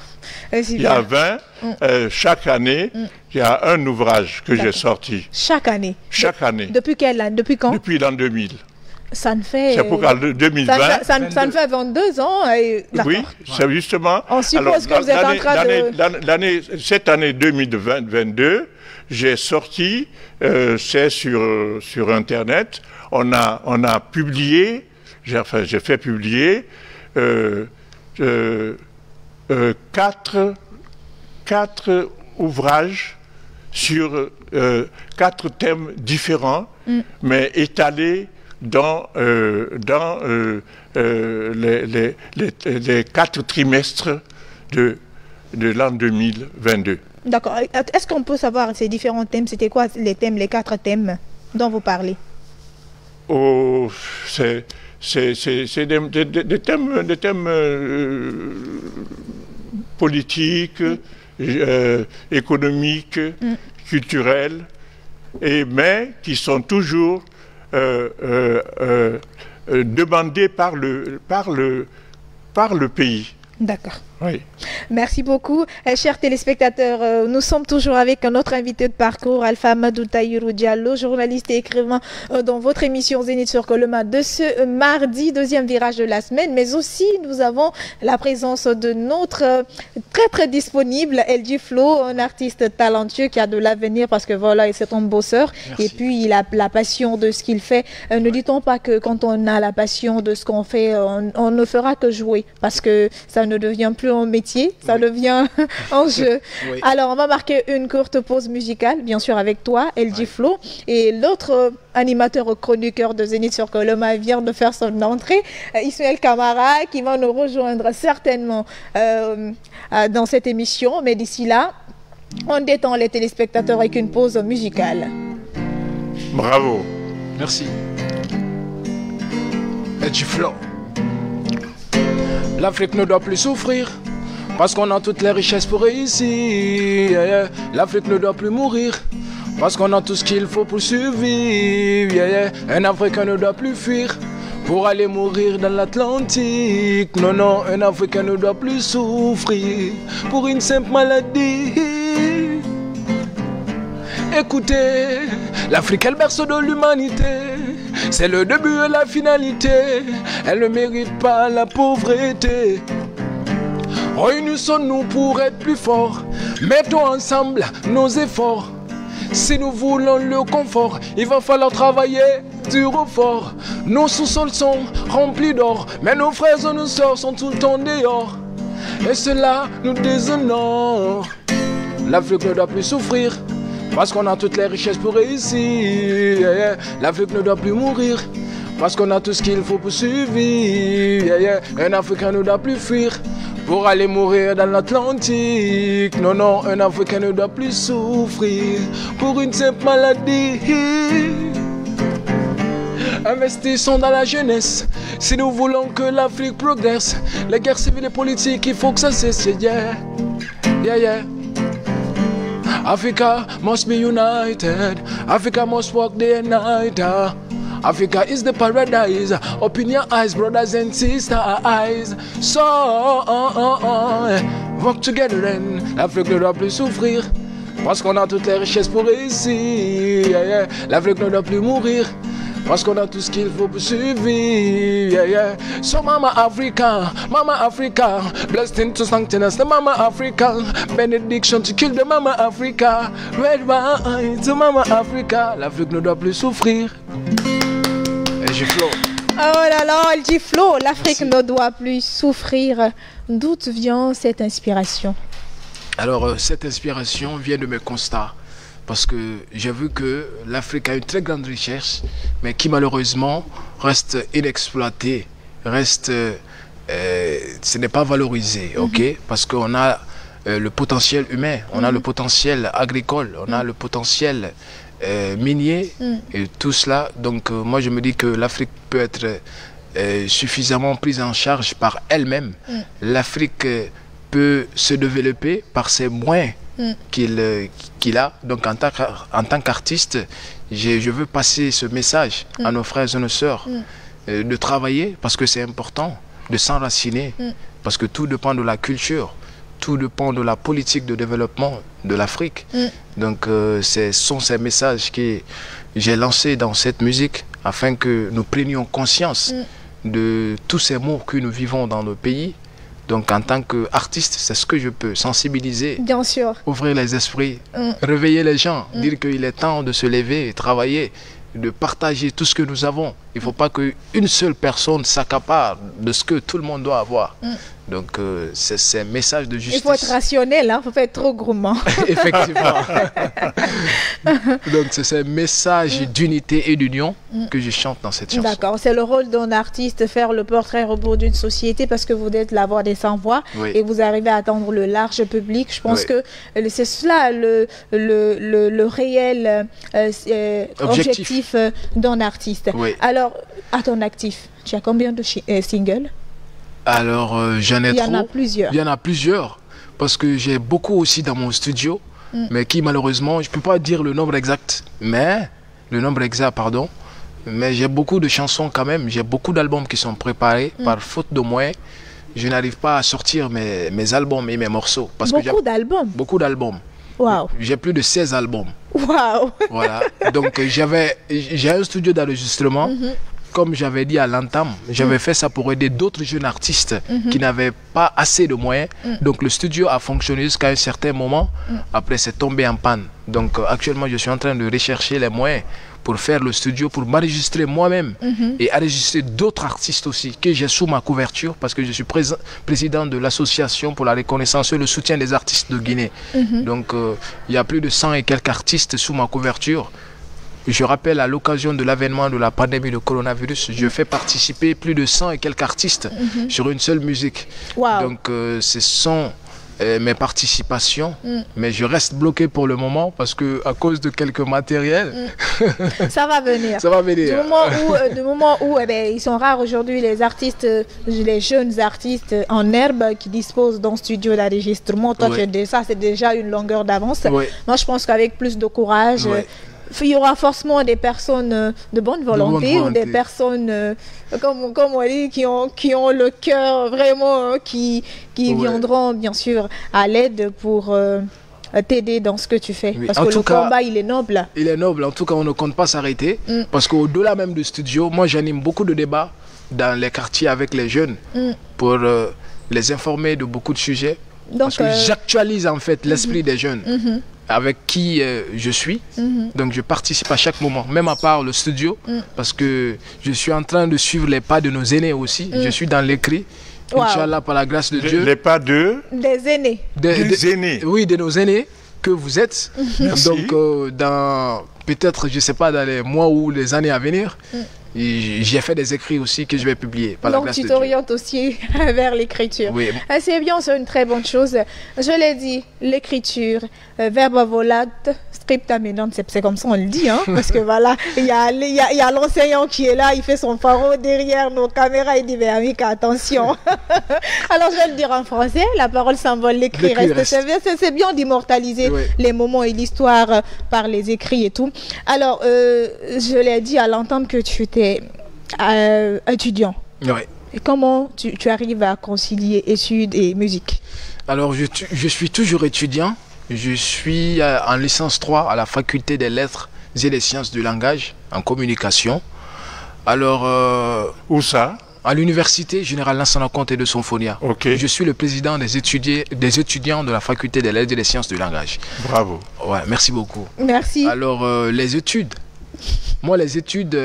Il y a 20. Chaque année, il y a un ouvrage que j'ai sorti. Chaque année? Chaque année. Depuis quelle année? Depuis quand? Depuis l'an 2000. Ça ne fait... C'est pourquoi 2020... Ça ne fait 22 ans. Oui, c'est justement... On suppose que vous êtes en train de... Cette année 2022, j'ai sorti, c'est sur Internet, on a publié, j'ai fait publier 4 ouvrages sur 4 thèmes différents, mais étalés dans les 4 trimestres de l'an 2022. D'accord. Est-ce qu'on peut savoir ces différents thèmes? C'était quoi les 4 thèmes dont vous parlez? Oh, c'est des thèmes politiques, économiques, culturels, mais qui sont toujours demandés par le pays. D'accord. Oui. Merci beaucoup. Chers téléspectateurs, nous sommes toujours avec notre invité de parcours, Alpha Amadou Tahirou Diallo, journaliste et écrivain dans votre émission Zénith sur Coloma de ce mardi, deuxième virage de la semaine. Mais aussi, nous avons la présence de notre très disponible LG Flo, un artiste talentueux qui a de l'avenir parce que voilà, c'est un bosseur. Merci. Et puis, il a la passion de ce qu'il fait. Ne dit-on pas que quand on a la passion de ce qu'on fait, on ne fera que jouer parce que ça ne devient plus un métier, ça devient un jeu. Oui. Alors, on va marquer une courte pause musicale, bien sûr avec toi, LG Flo. Et l'autre animateur chroniqueur de Zénith sur Coloma vient de faire son entrée, Ismaël Camara, qui va nous rejoindre certainement dans cette émission. Mais d'ici là, On détend les téléspectateurs avec une pause musicale. Bravo. Merci. Edgy Flow. L'Afrique ne doit plus souffrir parce qu'on a toutes les richesses pour réussir. Yeah, yeah. L'Afrique ne doit plus mourir parce qu'on a tout ce qu'il faut pour survivre. Yeah, yeah. Un Africain ne doit plus fuir pour aller mourir dans l'Atlantique. Non, non, un Africain ne doit plus souffrir pour une simple maladie. Écoutez, l'Afrique est le berceau de l'humanité. C'est le début et la finalité. Elle ne mérite pas la pauvreté. Réunissons-nous pour être plus forts. Mettons ensemble nos efforts. Si nous voulons le confort, il va falloir travailler dur ou fort. Nos sous-sols sont remplis d'or, mais nos frères et nos sœurs sont tout le temps dehors. Et cela nous déshonore. L'Afrique ne doit plus souffrir parce qu'on a toutes les richesses pour réussir. Yeah, yeah. L'Afrique ne doit plus mourir parce qu'on a tout ce qu'il faut pour survivre. Yeah, yeah. Un Africain ne doit plus fuir pour aller mourir dans l'Atlantique. Non, non, un Africain ne doit plus souffrir pour une simple maladie. Investissons dans la jeunesse si nous voulons que l'Afrique progresse. Les guerres civiles et politiques, il faut que ça cesse. Yeah, yeah, yeah. Africa must be united. Africa must work day and night. Africa is the paradise. Open your eyes, brothers and sisters. So, work together and l'Afrique ne doit plus souffrir parce qu'on a toutes les richesses pour réussir. Yeah, yeah. L'Afrique ne doit plus mourir parce qu'on a tout ce qu'il faut pour survivre. Yeah, yeah. So Mama Africa, blessed into sanctity, the Mama Africa, benediction to kill the Mama Africa, red wine to Mama Africa. L'Afrique ne doit plus souffrir. Edgy Flow. Oh là là, Edgy Flow, l'Afrique ne doit plus souffrir. D'où vient cette inspiration? Alors cette inspiration vient de mes constats. Parce que j'ai vu que l'Afrique a une très grande richesse, mais qui malheureusement reste inexploitée, ce n'est pas valorisé, ok? Parce qu'on a le potentiel humain, on a le potentiel agricole, on a le potentiel minier, et tout cela. Donc moi je me dis que l'Afrique peut être suffisamment prise en charge par elle-même. L'Afrique peut se développer par ses moyens qu'il a. Donc en tant qu'artiste, je veux passer ce message à nos frères et nos sœurs, de travailler parce que c'est important, de s'enraciner, parce que tout dépend de la culture, tout dépend de la politique de développement de l'Afrique. Donc ce sont ces messages que j'ai lancés dans cette musique afin que nous prenions conscience de tous ces maux que nous vivons dans nos pays. Donc en tant qu'artiste, c'est ce que je peux, sensibiliser, bien sûr, ouvrir les esprits, réveiller les gens, dire qu'il est temps de se lever, travailler, de partager tout ce que nous avons. Il ne faut pas qu'une seule personne s'accapare de ce que tout le monde doit avoir. Donc c'est un message de justice. Il faut être rationnel, il ne faut pas être trop gourmand. Effectivement. Donc c'est un message d'unité et d'union que je chante dans cette chanson. D'accord, c'est le rôle d'un artiste, faire le portrait robot d'une société, parce que vous êtes la voix des sans-voix, et vous arrivez à atteindre le large public. Je pense que c'est cela le réel objectif d'un artiste. Alors, à ton actif, tu as combien de singles? Alors, j'en ai trop. Il y en a plusieurs. Il y en a plusieurs, parce que j'ai beaucoup aussi dans mon studio, mais qui malheureusement, je ne peux pas dire le nombre exact, mais j'ai beaucoup de chansons quand même, j'ai beaucoup d'albums qui sont préparés par faute de moyens. Je n'arrive pas à sortir mes albums et mes morceaux. Beaucoup d'albums? Beaucoup d'albums. Wow. J'ai plus de 16 albums. Wow. Voilà, donc j'ai un studio d'enregistrement. Comme j'avais dit à l'entame, j'avais fait ça pour aider d'autres jeunes artistes qui n'avaient pas assez de moyens. Donc le studio a fonctionné jusqu'à un certain moment. Après, c'est tombé en panne. Donc actuellement, je suis en train de rechercher les moyens pour faire le studio, pour m'enregistrer moi-même et enregistrer d'autres artistes aussi que j'ai sous ma couverture, parce que je suis président de l'association pour la reconnaissance et le soutien des artistes de Guinée. Donc il y a plus de 100 et quelques artistes sous ma couverture. Je rappelle, à l'occasion de l'avènement de la pandémie de coronavirus, je fais participer plus de 100 et quelques artistes sur une seule musique. Wow. Donc ce sont mes participations, mais je reste bloqué pour le moment parce que à cause de quelques matériels. Ça va venir. Ça va venir. Du moment où ils sont rares aujourd'hui les artistes, les jeunes artistes en herbe qui disposent d'un studio d'enregistrement. Toi, ça c'est déjà une longueur d'avance. Moi, je pense qu'avec plus de courage. Il y aura forcément des personnes de bonne volonté ou des personnes, comme on dit, qui ont le cœur vraiment, qui viendront bien sûr à l'aide pour t'aider dans ce que tu fais. Parce que le combat, il est noble. Il est noble. En tout cas, on ne compte pas s'arrêter. Parce qu'au-delà même du studio, moi, j'anime beaucoup de débats dans les quartiers avec les jeunes pour les informer de beaucoup de sujets. Donc, parce que j'actualise en fait l'esprit des jeunes. Avec qui je suis. Donc je participe à chaque moment, même à part le studio, parce que je suis en train de suivre les pas de nos aînés aussi. Je suis dans l'écrit. Inch'Allah, par la grâce de Dieu. Les pas des aînés. Des aînés. Oui, de nos aînés que vous êtes. Donc dans peut-être, je sais pas, dans les mois ou les années à venir, j'ai fait des écrits aussi que je vais publier. Par la grâce de Dieu. Donc tu t'orientes aussi vers l'écriture. Oui. C'est bien, c'est une très bonne chose. Je l'ai dit, l'écriture, verba volat, scripta menant, c'est comme ça on le dit, hein, parce que voilà, il y a l'enseignant qui est là, il fait son pharo derrière nos caméras, il dit, mais amique, attention. Alors je vais le dire en français, la parole s'envole, l'écrit reste. C'est bien d'immortaliser les moments et l'histoire par les écrits et tout. Alors, je l'ai dit à l'entente que tu étais étudiant. Et comment tu arrives à concilier études et musique? Alors, je suis toujours étudiant. Je suis en licence 3 à la faculté des lettres et des sciences du langage en communication. Alors... où ça? À l'université générale Lansana Conté de Symphonia. Je suis le président des étudiants de la faculté des lettres et des sciences du langage. Bravo. Ouais, merci beaucoup. Merci. Alors, les études. Moi, les études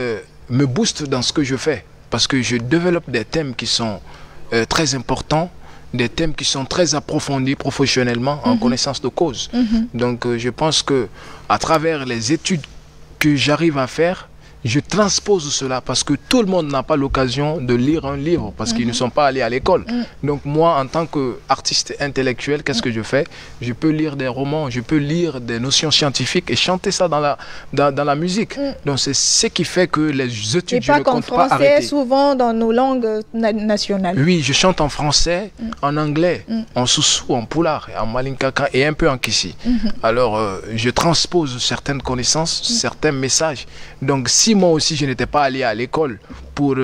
me boostent dans ce que je fais. Parce que je développe des thèmes qui sont très importants, des thèmes qui sont très approfondis professionnellement en connaissance de cause. Donc, je pense que à travers les études que j'arrive à faire, je transpose cela parce que tout le monde n'a pas l'occasion de lire un livre parce qu'ils ne sont pas allés à l'école. Donc moi, en tant qu'artiste intellectuel, qu'est-ce que je fais? Je peux lire des romans, je peux lire des notions scientifiques et chanter ça dans la musique. Donc c'est ce qui fait que les études, je ne compte pas arrêter. Et pas qu'en français, souvent dans nos langues nationales. Oui, je chante en français, en anglais, en soussou, en poulard, en malinkaka et un peu en kissi. Alors, je transpose certaines connaissances, certains messages. Donc si moi aussi je n'étais pas allé à l'école pour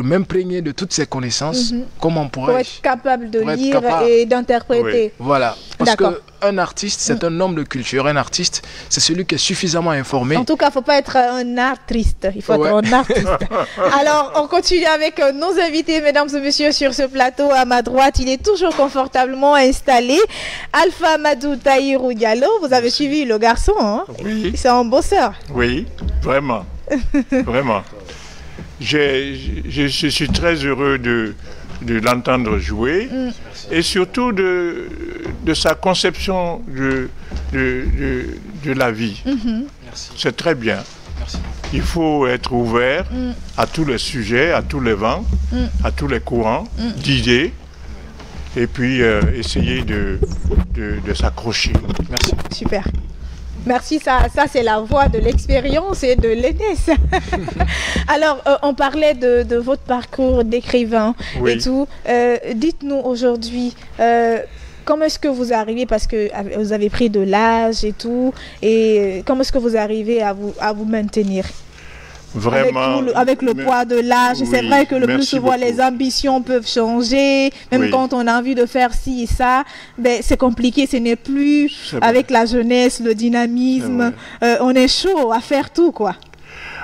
m'imprégner de toutes ces connaissances, comment pourrais-je... Pour être capable de lire et d'interpréter. Voilà, parce qu'un artiste, c'est un homme de culture. Un artiste, c'est celui qui est suffisamment informé. En tout cas, il ne faut pas être un artiste, il faut être un artiste. Alors, on continue avec nos invités, mesdames et messieurs, sur ce plateau. À ma droite, il est toujours confortablement installé. Alpha Amadou Tahirou Diallo, vous avez suivi le garçon, hein? Oui. C'est un bosseur. Oui, vraiment. Vraiment. Je suis très heureux de l'entendre jouer et surtout de sa conception de la vie. C'est très bien. Merci. Il faut être ouvert à tous les sujets, à tous les vents, à tous les courants d'idées et puis essayer de s'accrocher. Merci. Super. Merci, ça c'est la voix de l'expérience et de l'aînesse. Alors, on parlait de votre parcours d'écrivain et tout. Dites-nous aujourd'hui, comment est-ce que vous arrivez, parce que vous avez pris de l'âge et tout, et comment est-ce que vous arrivez à vous maintenir? Vraiment, avec le poids de l'âge, c'est vrai que le plus souvent beaucoup. Les ambitions peuvent changer, même quand on a envie de faire ci et ça, ben, c'est compliqué, ce n'est plus avec la jeunesse, le dynamisme, on est chaud à faire tout quoi.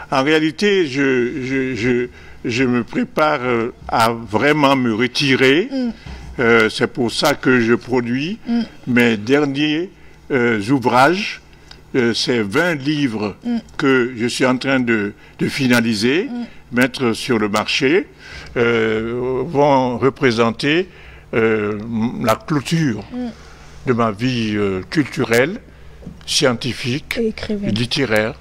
En réalité, je me prépare à vraiment me retirer, c'est pour ça que je produis mes derniers ouvrages. Ces 20 livres que je suis en train de finaliser, mettre sur le marché, vont représenter la clôture de ma vie culturelle, scientifique, et littéraire.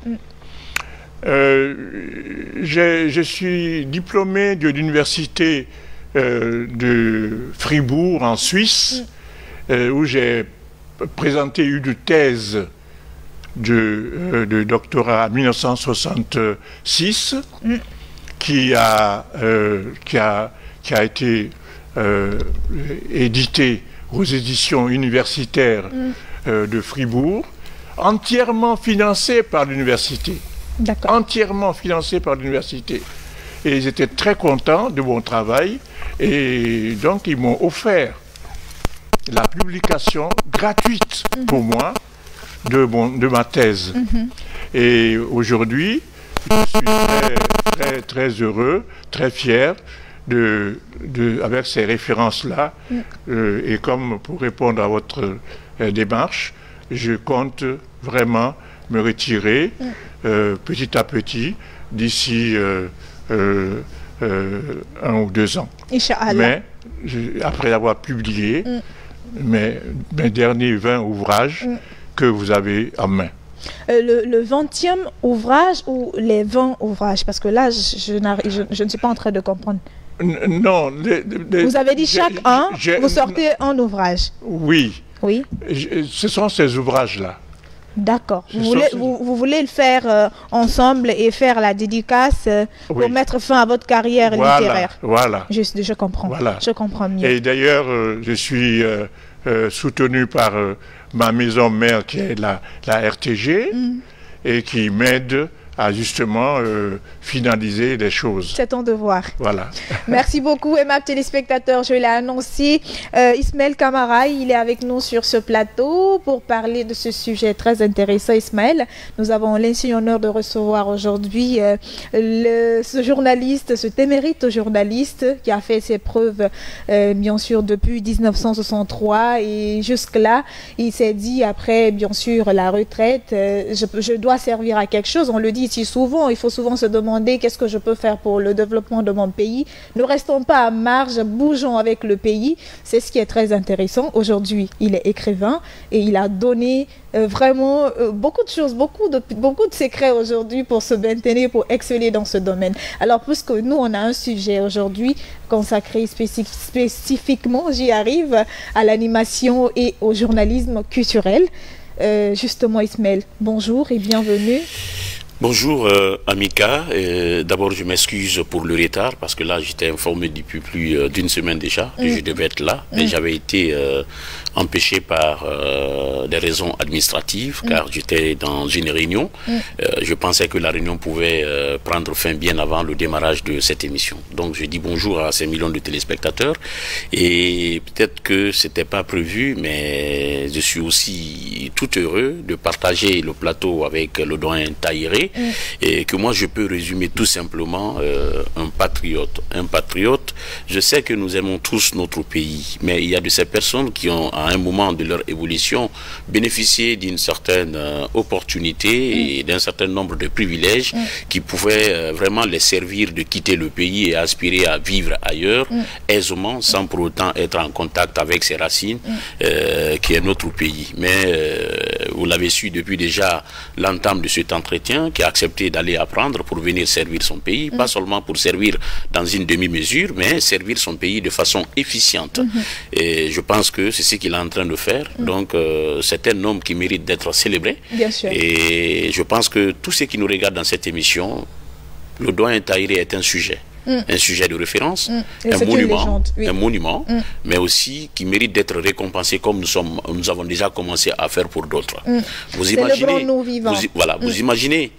Je suis diplômé de l'université de Fribourg en Suisse, où j'ai présenté une thèse de doctorat en 1966 qui a été édité aux éditions universitaires de Fribourg, entièrement financé par l'université. Entièrement financé par l'université. Et ils étaient très contents de mon travail et donc ils m'ont offert la publication gratuite pour moi de ma thèse. Et aujourd'hui, je suis très, très heureux, très fier avec ces références-là. Et comme pour répondre à votre démarche, je compte vraiment me retirer petit à petit d'ici 1 ou 2 ans. Inch'Allah. Mais après avoir publié mes derniers 20 ouvrages que vous avez en main. Le 20e ouvrage ou les 20 ouvrages? Parce que là, je ne suis pas en train de comprendre. Non. Vous avez dit chaque un, vous sortez un ouvrage. Oui. Oui. Ce sont ces ouvrages-là. D'accord. Vous voulez le faire ensemble et faire la dédicace pour mettre fin à votre carrière littéraire. Voilà. Je comprends. Voilà. Je comprends mieux. Et d'ailleurs, je suis soutenu par ma maison mère qui est la RTG et qui m'aide à justement finaliser les choses. C'est ton devoir. Voilà. Merci beaucoup, aimables téléspectateurs. Je l'ai annoncé, Ismaël Camara, il est avec nous sur ce plateau pour parler de ce sujet très intéressant. Ismaël, nous avons l'insigne honneur de recevoir aujourd'hui ce journaliste, ce émérite journaliste qui a fait ses preuves, bien sûr, depuis 1963 et jusque-là, il s'est dit, après, bien sûr, la retraite, je dois servir à quelque chose. On le dit si souvent, il faut souvent se demander qu'est-ce que je peux faire pour le développement de mon pays. Ne restons pas à marge, bougeons avec le pays. C'est ce qui est très intéressant. Aujourd'hui, il est écrivain et il a donné vraiment beaucoup de choses, beaucoup de secrets aujourd'hui pour se maintenir, pour exceller dans ce domaine. Alors, puisque nous, on a un sujet aujourd'hui consacré spécifiquement, j'y arrive, à l'animation et au journalisme culturel. Justement, Ismaël, bonjour et bienvenue. Bonjour Amika, d'abord je m'excuse pour le retard parce que là j'étais informé depuis plus d'une semaine déjà que je devais être là et j'avais été empêché par des raisons administratives car j'étais dans une réunion. Je pensais que la réunion pouvait prendre fin bien avant le démarrage de cette émission. Donc je dis bonjour à ces millions de téléspectateurs et peut-être que c'était pas prévu mais je suis aussi tout heureux de partager le plateau avec le doyen Tahiré et que moi je peux résumer tout simplement un patriote. Un patriote, je sais que nous aimons tous notre pays, mais il y a de ces personnes qui ont à un moment de leur évolution bénéficié d'une certaine opportunité et d'un certain nombre de privilèges qui pouvaient vraiment les servir de quitter le pays et aspirer à vivre ailleurs aisément sans pour autant être en contact avec ses racines qui est notre pays. Mais vous l'avez su depuis déjà l'entame de cet entretien, qui a accepté d'aller apprendre pour venir servir son pays, pas seulement pour servir dans une demi-mesure, mais servir son pays de façon efficiente. Et je pense que c'est ce qu'il est en train de faire. Donc c'est un homme qui mérite d'être célébré. Bien sûr. Et je pense que tous ceux qui nous regardent dans cette émission, le doyen Tahiré est un sujet. Un sujet de référence, un monument, mais aussi qui mérite d'être récompensé comme nous avons déjà commencé à faire pour d'autres. Vous imaginez, vous imaginez,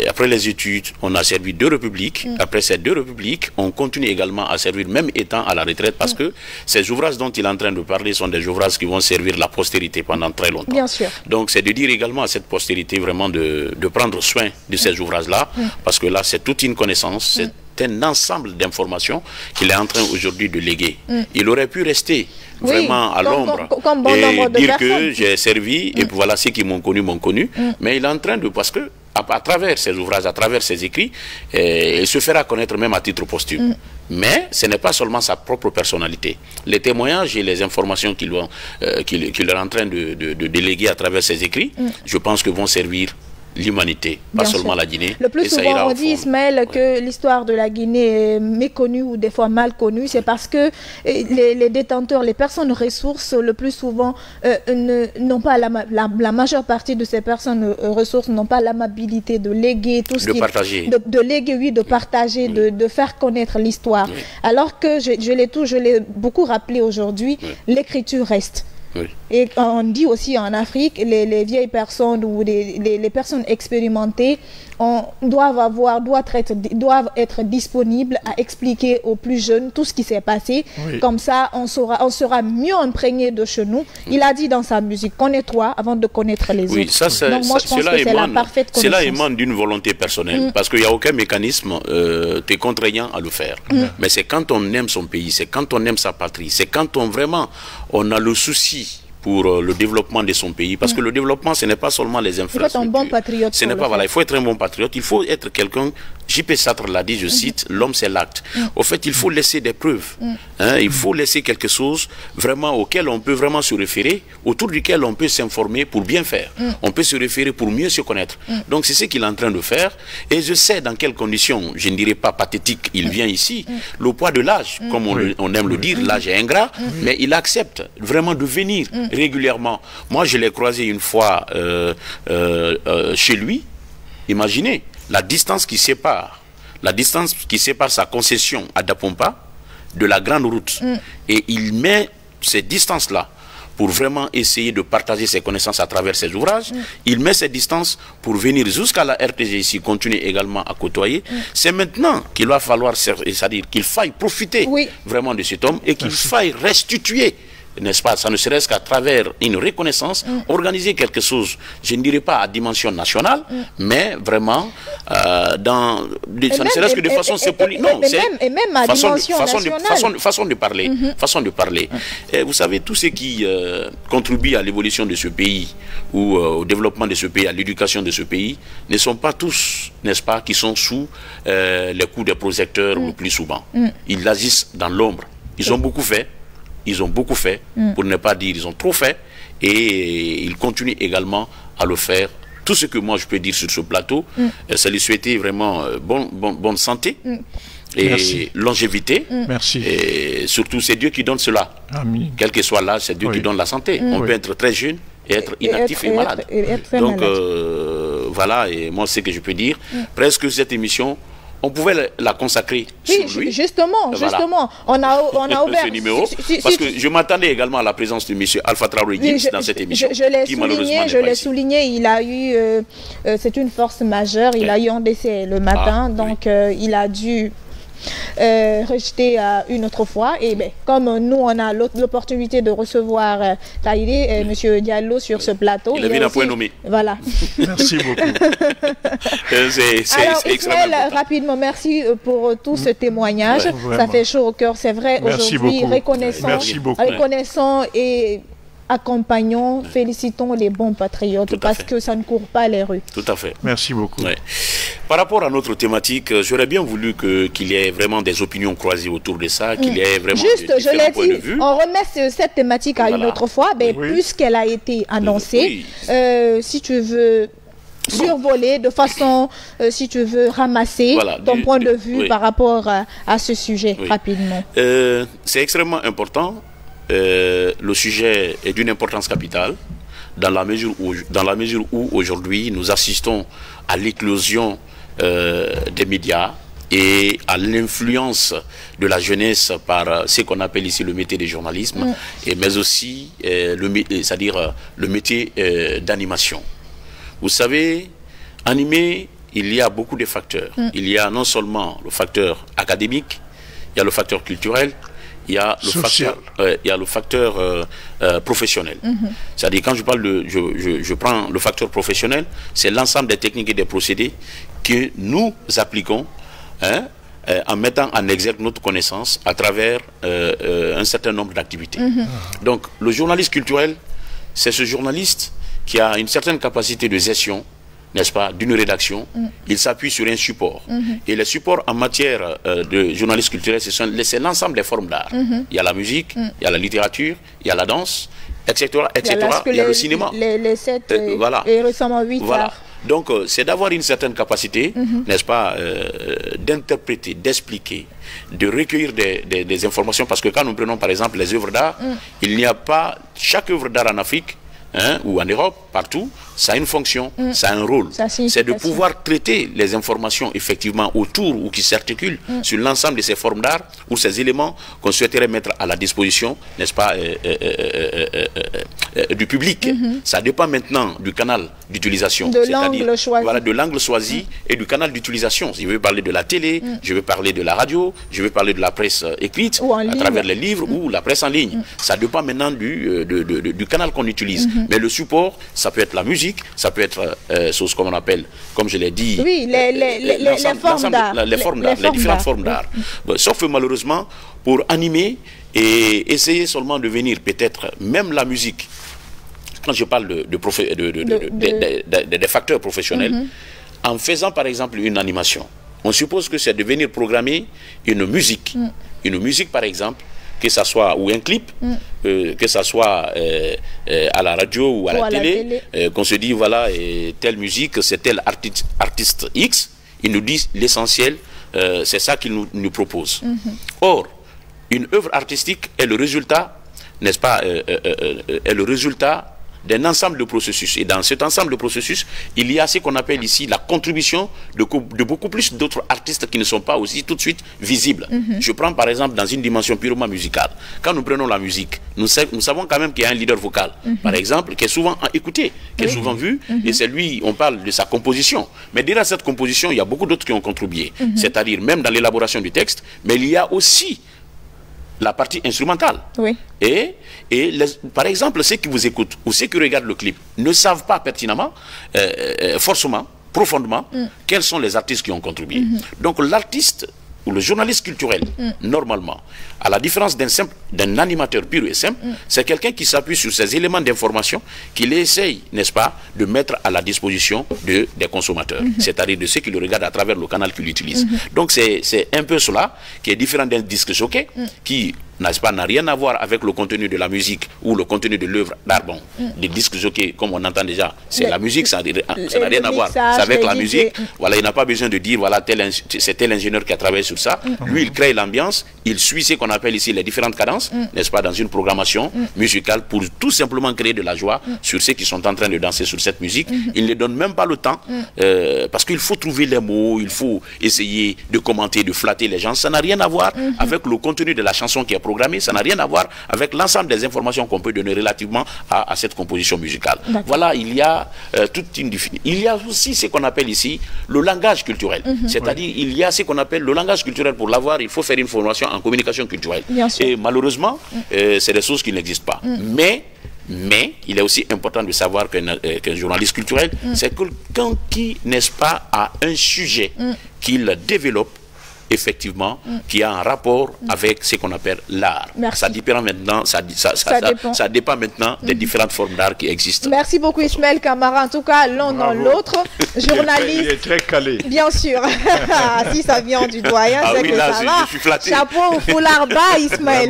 après les études, on a servi 2 républiques. Après ces 2 républiques, on continue également à servir, même étant à la retraite, parce que ces ouvrages dont il est en train de parler sont des ouvrages qui vont servir la postérité pendant très longtemps. Bien sûr. Donc c'est de dire également à cette postérité vraiment de prendre soin de ces ouvrages-là, parce que là c'est toute une connaissance, c'est un ensemble d'informations qu'il est en train aujourd'hui de léguer. Il aurait pu rester vraiment à l'ombre et dire que j'ai servi et puis voilà, ceux qui m'ont connu, mais il est en train de, parce que à travers ses ouvrages, à travers ses écrits, il se fera connaître même à titre posthume. Mais ce n'est pas seulement sa propre personnalité. Les témoignages et les informations qu'il est en train de déléguer à travers ses écrits, je pense que vont servir l'humanité, pas seulement la Guinée. Le plus souvent, on dit, Ismaël, que l'histoire de la Guinée est méconnue ou des fois mal connue. C'est parce que les détenteurs, les personnes ressources, le plus souvent, n'ont pas la majeure partie de ces personnes ressources n'ont pas l'amabilité de léguer tout ce qui... partager. De léguer, oui, de partager, de faire connaître l'histoire. Oui. Alors que, je l'ai beaucoup rappelé aujourd'hui, l'écriture reste. Oui. Et on dit aussi en Afrique, les vieilles personnes ou les personnes expérimentées doivent être disponibles à expliquer aux plus jeunes tout ce qui s'est passé. Oui. Comme ça, on sera mieux imprégné de chez nous. Il a dit dans sa musique, connais-toi avant de connaître les autres. Ça, donc moi, je pense que c'est la parfaite connaissance. Cela émane d'une volonté personnelle, parce qu'il n'y a aucun mécanisme te contraignant à le faire. Mais c'est quand on aime son pays, c'est quand on aime sa patrie, c'est quand on a le souci pour le développement de son pays, parce que le développement, ce n'est pas seulement les infrastructures. Il faut être un bon patriote. Il faut être un bon patriote, il faut être quelqu'un, J.P. Sartre l'a dit, je cite, l'homme c'est l'acte. Au fait, il faut laisser des preuves, il faut laisser quelque chose vraiment auquel on peut vraiment se référer, autour duquel on peut s'informer pour bien faire. On peut se référer pour mieux se connaître. Donc c'est ce qu'il est en train de faire, et je sais dans quelles conditions, je ne dirais pas pathétique, il vient ici, le poids de l'âge, comme on aime le dire, l'âge est ingrat, mais il accepte vraiment de venir régulièrement. Moi, je l'ai croisé une fois chez lui. Imaginez la distance qui sépare sa concession à Dapompa de la grande route. Et il met ces distances-là pour vraiment essayer de partager ses connaissances à travers ses ouvrages. Il met ces distances pour venir jusqu'à la RTG ici, continuer également à côtoyer. C'est maintenant qu'il va falloir, c'est-à-dire qu'il faille profiter vraiment de cet homme et qu'il faille restituer, n'est-ce pas, ça ne serait-ce qu'à travers une reconnaissance, organiser quelque chose, je ne dirais pas à dimension nationale, mais vraiment ça ne serait-ce que de façon symbolique. Non, c'est même à dimension nationale. Façon de parler. Façon de parler. Et vous savez, tous ceux qui contribuent à l'évolution de ce pays ou au développement de ce pays, à l'éducation de ce pays, ne sont pas tous, n'est-ce pas, qui sont sous les coups des projecteurs le plus souvent. Ils agissent dans l'ombre. Ils ont beaucoup fait. Ils ont beaucoup fait, pour ne pas dire ils ont trop fait, et ils continuent également à le faire. Tout ce que moi je peux dire sur ce plateau, c'est lui souhaiter vraiment bonne santé et longévité. Merci. Et surtout, c'est Dieu qui donne cela. Amen. Quel que soit l'âge, c'est Dieu qui donne la santé. On peut être très jeune et être inactif et malade. Donc voilà, et moi c'est ce que je peux dire. Presque cette émission, on pouvait la consacrer sur lui. Justement, on a ouvert ce numéro, parce que je m'attendais également à la présence de M. Alpha Traoré dans cette émission. Je l'ai souligné, il a eu, c'est une force majeure, il a eu un décès le matin, donc il a dû rejeté une autre fois, et comme nous on a l'opportunité de recevoir Taïré, M. Diallo sur ce plateau, il est bien à point nommé. Voilà. Merci beaucoup. Alors Ismaël, rapidement, merci pour tout ce témoignage. Ça fait chaud au cœur, c'est vrai. Aujourd'hui, reconnaissant et accompagnons, félicitons les bons patriotes, parce que ça ne court pas les rues. Tout à fait. Merci beaucoup. Par rapport à notre thématique, j'aurais bien voulu qu'il y ait vraiment des opinions croisées autour de ça, qu'il y ait vraiment je l'ai dit, on remet cette thématique à une autre fois, puisqu'elle a été annoncée. Si tu veux survoler de façon, si tu veux ramasser ton point de vue par rapport à ce sujet rapidement. C'est extrêmement important. Le sujet est d'une importance capitale dans la mesure où aujourd'hui nous assistons à l'éclosion des médias et à l'influence de la jeunesse par ce qu'on appelle ici le métier de journalisme, mais aussi le métier d'animation. Vous savez, animer, il y a beaucoup de facteurs. Il y a non seulement le facteur académique, il y a le facteur culturel, il y a le facteur professionnel. C'est-à-dire, quand je parle je prends le facteur professionnel, c'est l'ensemble des techniques et des procédés que nous appliquons en mettant en exergue notre connaissance à travers un certain nombre d'activités. Donc, le journaliste culturel, c'est ce journaliste qui a une certaine capacité de gestion, n'est-ce pas, d'une rédaction. Il s'appuie sur un support. Et les supports en matière de journalisme culturel, c'est l'ensemble des formes d'art. Il y a la musique, il y a la littérature, il y a la danse, etc. Il y a le cinéma. Les 7 et récemment 8 arts. Donc, c'est d'avoir une certaine capacité, n'est-ce pas, d'interpréter, d'expliquer, de recueillir des informations. Parce que quand nous prenons, par exemple, les œuvres d'art, il n'y a pas... Chaque œuvre d'art en Afrique, ou en Europe, partout, ça a une fonction, ça a un rôle. C'est de pouvoir traiter les informations effectivement autour ou qui s'articulent sur l'ensemble de ces formes d'art ou ces éléments qu'on souhaiterait mettre à la disposition, n'est-ce pas, du public. Ça dépend maintenant du canal d'utilisation. De l'angle choisi. Voilà, de l'angle choisi et du canal d'utilisation. Je veux parler de la télé, je veux parler de la radio, je veux parler de la presse écrite, à travers les livres ou la presse en ligne. Ça dépend maintenant du canal qu'on utilise. Mais le support, ça peut être la musique, ça peut être ce qu'on appelle, comme je l'ai dit, oui, les formes d'art. Les différentes formes d'art. Sauf que malheureusement, pour animer et essayer seulement de venir, peut-être, même la musique, quand je parle des facteurs professionnels, en faisant par exemple une animation, on suppose que c'est de venir programmer une musique par exemple, que ça soit, ou un clip, que ça soit à la radio ou à la télé, qu'on se dit, voilà, telle musique, c'est tel artiste X, ils nous disent l'essentiel, c'est ça qu'ils nous proposent. Or, une œuvre artistique est le résultat, n'est-ce pas, est le résultat d'un ensemble de processus. Et dans cet ensemble de processus, il y a ce qu'on appelle ici la contribution de beaucoup plus d'autres artistes qui ne sont pas aussi tout de suite visibles. Je prends par exemple dans une dimension purement musicale. Quand nous prenons la musique, nous savons quand même qu'il y a un leader vocal, par exemple, qui est souvent écouté, qui est souvent vu, et c'est lui, on parle de sa composition. Mais derrière cette composition, il y a beaucoup d'autres qui ont contribué. C'est-à-dire même dans l'élaboration du texte, mais il y a aussi la partie instrumentale. Et par exemple, ceux qui vous écoutent ou ceux qui regardent le clip ne savent pas pertinemment, forcément, profondément, quels sont les artistes qui ont contribué. Donc l'artiste ou le journaliste culturel, normalement, à la différence d'un animateur pur et simple, c'est quelqu'un qui s'appuie sur ces éléments d'information qu'il essaye, n'est-ce pas, de mettre à la disposition des consommateurs, c'est-à-dire de ceux qui le regardent à travers le canal qu'il utilise. Donc c'est un peu cela qui est différent d'un disque jockey qui, n'est-ce pas, n'a rien à voir avec le contenu de la musique ou le contenu de l'œuvre d'art. Bon, des disques jockeys, comme on entend déjà, c'est la musique, ça n'a rien à voir. C'est avec la musique. Voilà, il n'a pas besoin de dire, voilà, c'est tel ingénieur qui a travaillé sur ça. Lui, il crée l'ambiance, il suit ce qu'on appelle ici les différentes cadences, n'est-ce pas, dans une programmation musicale pour tout simplement créer de la joie sur ceux qui sont en train de danser sur cette musique. Il ne donne même pas le temps, parce qu'il faut trouver les mots, il faut essayer de commenter, de flatter les gens. Ça n'a rien à voir avec le contenu de la chanson qui est programmée, ça n'a rien à voir avec l'ensemble des informations qu'on peut donner relativement à cette composition musicale. Voilà, il y a toute une définition. Il y a aussi ce qu'on appelle ici le langage culturel. C'est-à-dire, il y a ce qu'on appelle le langage culturel. Pour l'avoir, il faut faire une formation en communication culturelle. Et malheureusement, c'est des choses qui n'existent pas. Mais il est aussi important de savoir qu'un journaliste culturel, c'est quelqu'un qui, n'est-ce pas, a un sujet qu'il développe effectivement, qui a un rapport avec ce qu'on appelle l'art. Ça dépend maintenant, ça dépend maintenant des différentes formes d'art qui existent. Merci beaucoup Ismaël Camara. En tout cas, l'un dans l'autre, journaliste. Il est très calé. Bien sûr. Si ça vient du doyen, c'est que ça va. Je suis flatté. Chapeau, foulard bas, Ismaël.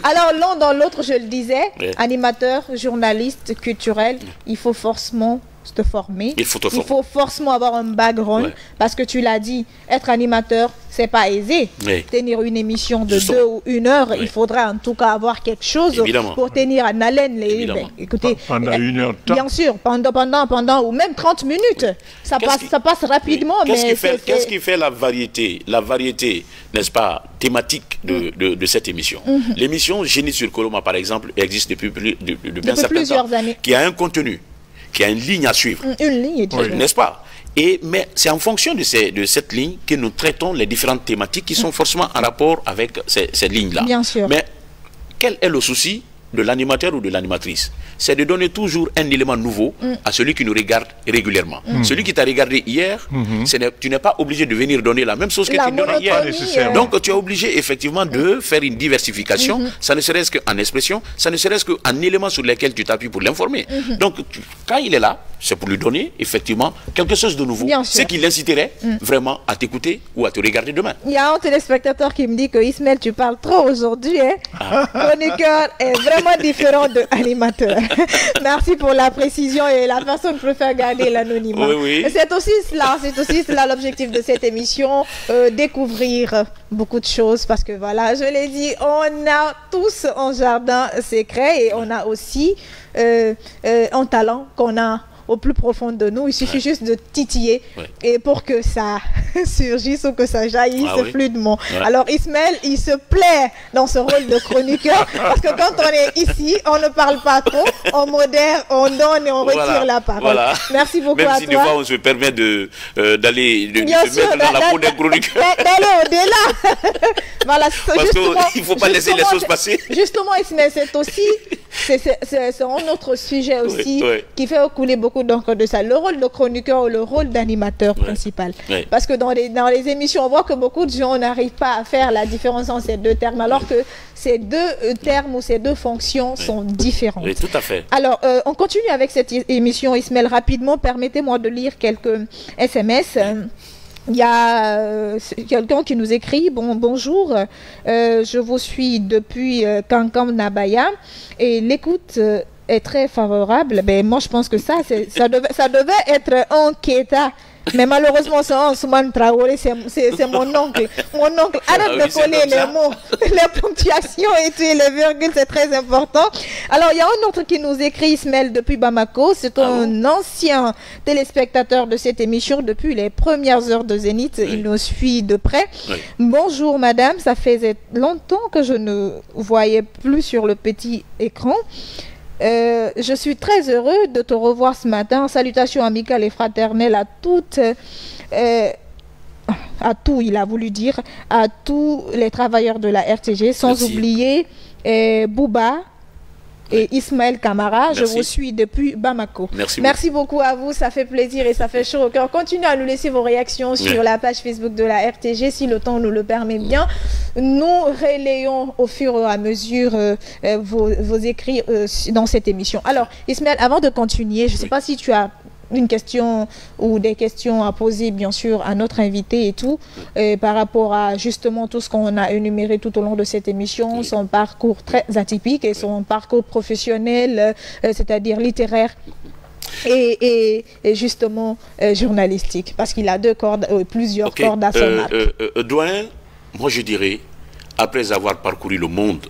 Alors, l'un dans l'autre, je le disais, animateur, journaliste, culturel, il faut forcément te former. Il faut forcément avoir un background parce que tu l'as dit, être animateur, c'est pas aisé. Tenir une émission de 2 ou 1 heure, il faudra en tout cas avoir quelque chose pour tenir en haleine écoutez, pendant 1 heure de temps. Bien sûr, pendant ou même 30 minutes. Ça passe rapidement. Qu'est-ce qui fait la variété, n'est-ce pas, thématique de cette émission? L'émission Génie sur Koloma, par exemple, existe depuis plusieurs années. Qui a un contenu, qui a une ligne à suivre. Une ligne, n'est-ce pas? Mais c'est en fonction de cette ligne que nous traitons les différentes thématiques qui sont forcément en rapport avec ces lignes-là. Bien sûr. Mais quel est le souci de l'animateur ou de l'animatrice? C'est de donner toujours un élément nouveau à celui qui nous regarde régulièrement. Celui qui t'a regardé hier, tu n'es pas obligé de venir donner la même chose que tu donnes hier. Donc tu es obligé effectivement de faire une diversification, ça ne serait-ce qu'en expression, ça ne serait-ce qu'en éléments sur lesquels tu t'appuies pour l'informer. Donc quand il est là, c'est pour lui donner effectivement quelque chose de nouveau, ce qui l'inciterait vraiment à t'écouter ou à te regarder demain. Il y a un téléspectateur qui me dit que Ismaël, tu parles trop aujourd'hui. Chroniqueur est vraiment vraiment différent de animateur. Merci pour la précision et la personne préfère garder l'anonymat. Oui. C'est aussi cela l'objectif de cette émission, découvrir beaucoup de choses parce que voilà, je l'ai dit, on a tous un jardin secret et on a aussi un talent qu'on a au plus profond de nous. Il suffit juste de titiller et pour que ça surgisse ou que ça jaillisse fluidement. Alors Ismaël, il se plaît dans ce rôle de chroniqueur parce que quand on est ici, on ne parle pas trop, on modère, on donne et on retire la parole. Merci beaucoup à toi. Même si des fois on se permet d'aller se mettre dans la peau d'un chroniqueur. D'aller au-delà. Voilà, parce qu'il ne faut pas laisser les choses passer. Justement Ismaël, c'est aussi c'est un autre sujet aussi qui fait couler beaucoup d'encre de ça. Le rôle de chroniqueur ou le rôle d'animateur principal. Parce que dans les émissions, on voit que beaucoup de gens n'arrivent pas à faire la différence entre ces deux termes, alors que ces deux termes ou ces deux fonctions sont différentes. Oui, tout à fait. Alors, on continue avec cette émission, Ismaël. Rapidement, permettez-moi de lire quelques SMS. Il y a quelqu'un qui nous écrit, bonjour, je vous suis depuis Kankam Nabaya et l'écoute est très favorable. Ben, moi, je pense que ça devait être un Keita. Mais malheureusement, c'est Ousmane Traoré, c'est mon oncle. Mon oncle, arrête de coller les mots. Les ponctuations et tout, les virgules, c'est très important. Alors, il y a un autre qui nous écrit, Ismaël, depuis Bamako. C'est un ancien téléspectateur de cette émission depuis les premières heures de Zénith. Il nous suit de près. Bonjour, madame. Ça faisait longtemps que je ne voyais plus sur le petit écran. Je suis très heureux de te revoir ce matin. Salutations amicales et fraternelles à toutes, à tout, il a voulu dire, à tous les travailleurs de la RTG, sans oublier Bouba et Ismaël Camara. Je vous suis depuis Bamako. Merci beaucoup à vous, ça fait plaisir et ça fait chaud au cœur. Continuez à nous laisser vos réactions sur la page Facebook de la RTG si le temps nous le permet bien. Nous relayons au fur et à mesure vos écrits dans cette émission. Alors, Ismaël, avant de continuer, je ne sais pas si tu as une question ou des questions à poser bien sûr à notre invité et tout par rapport à justement tout ce qu'on a énuméré tout au long de cette émission, son parcours très atypique et son parcours professionnel, c'est-à-dire littéraire et justement journalistique, parce qu'il a plusieurs cordes à son arc. Doyen, moi je dirais, après avoir parcouru le monde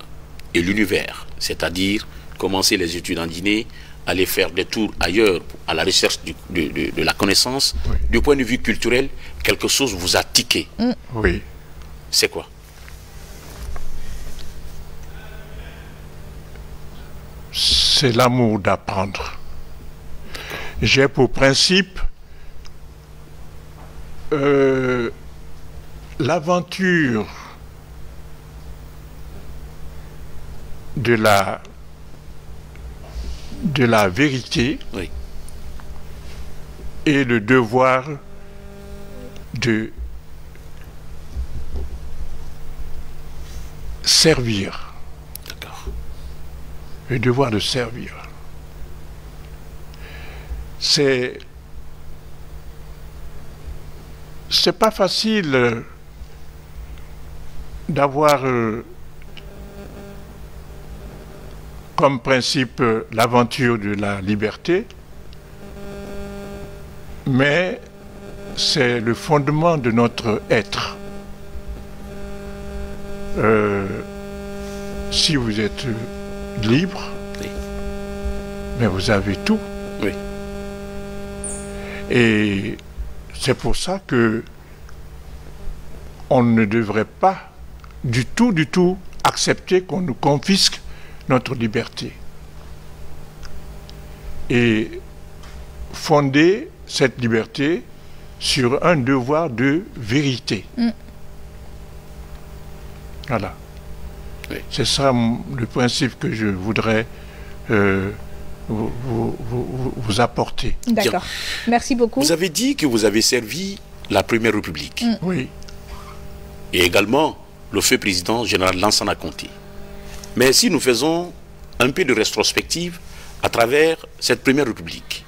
et l'univers, c'est-à-dire commencer les études en Guinée, aller faire des tours ailleurs à la recherche de la connaissance, du point de vue culturel, quelque chose vous a tiqué. Oui. C'est quoi? C'est l'amour d'apprendre. J'ai pour principe l'aventure de la vérité et le devoir de servir. D'accord. Le devoir de servir. C'est pas facile d'avoir comme principe l'aventure de la liberté, mais c'est le fondement de notre être. Si vous êtes libre, mais vous avez tout. Oui. Et c'est pour ça que on ne devrait pas du tout accepter qu'on nous confisque notre liberté. Et fonder cette liberté sur un devoir de vérité. Voilà. Oui. C'est ça le principe que je voudrais vous apporter. D'accord. Merci beaucoup. Vous avez dit que vous avez servi la Première République. Oui. Et également le feu président général Lansana Conté. Mais si nous faisons un peu de rétrospective à travers cette Première République,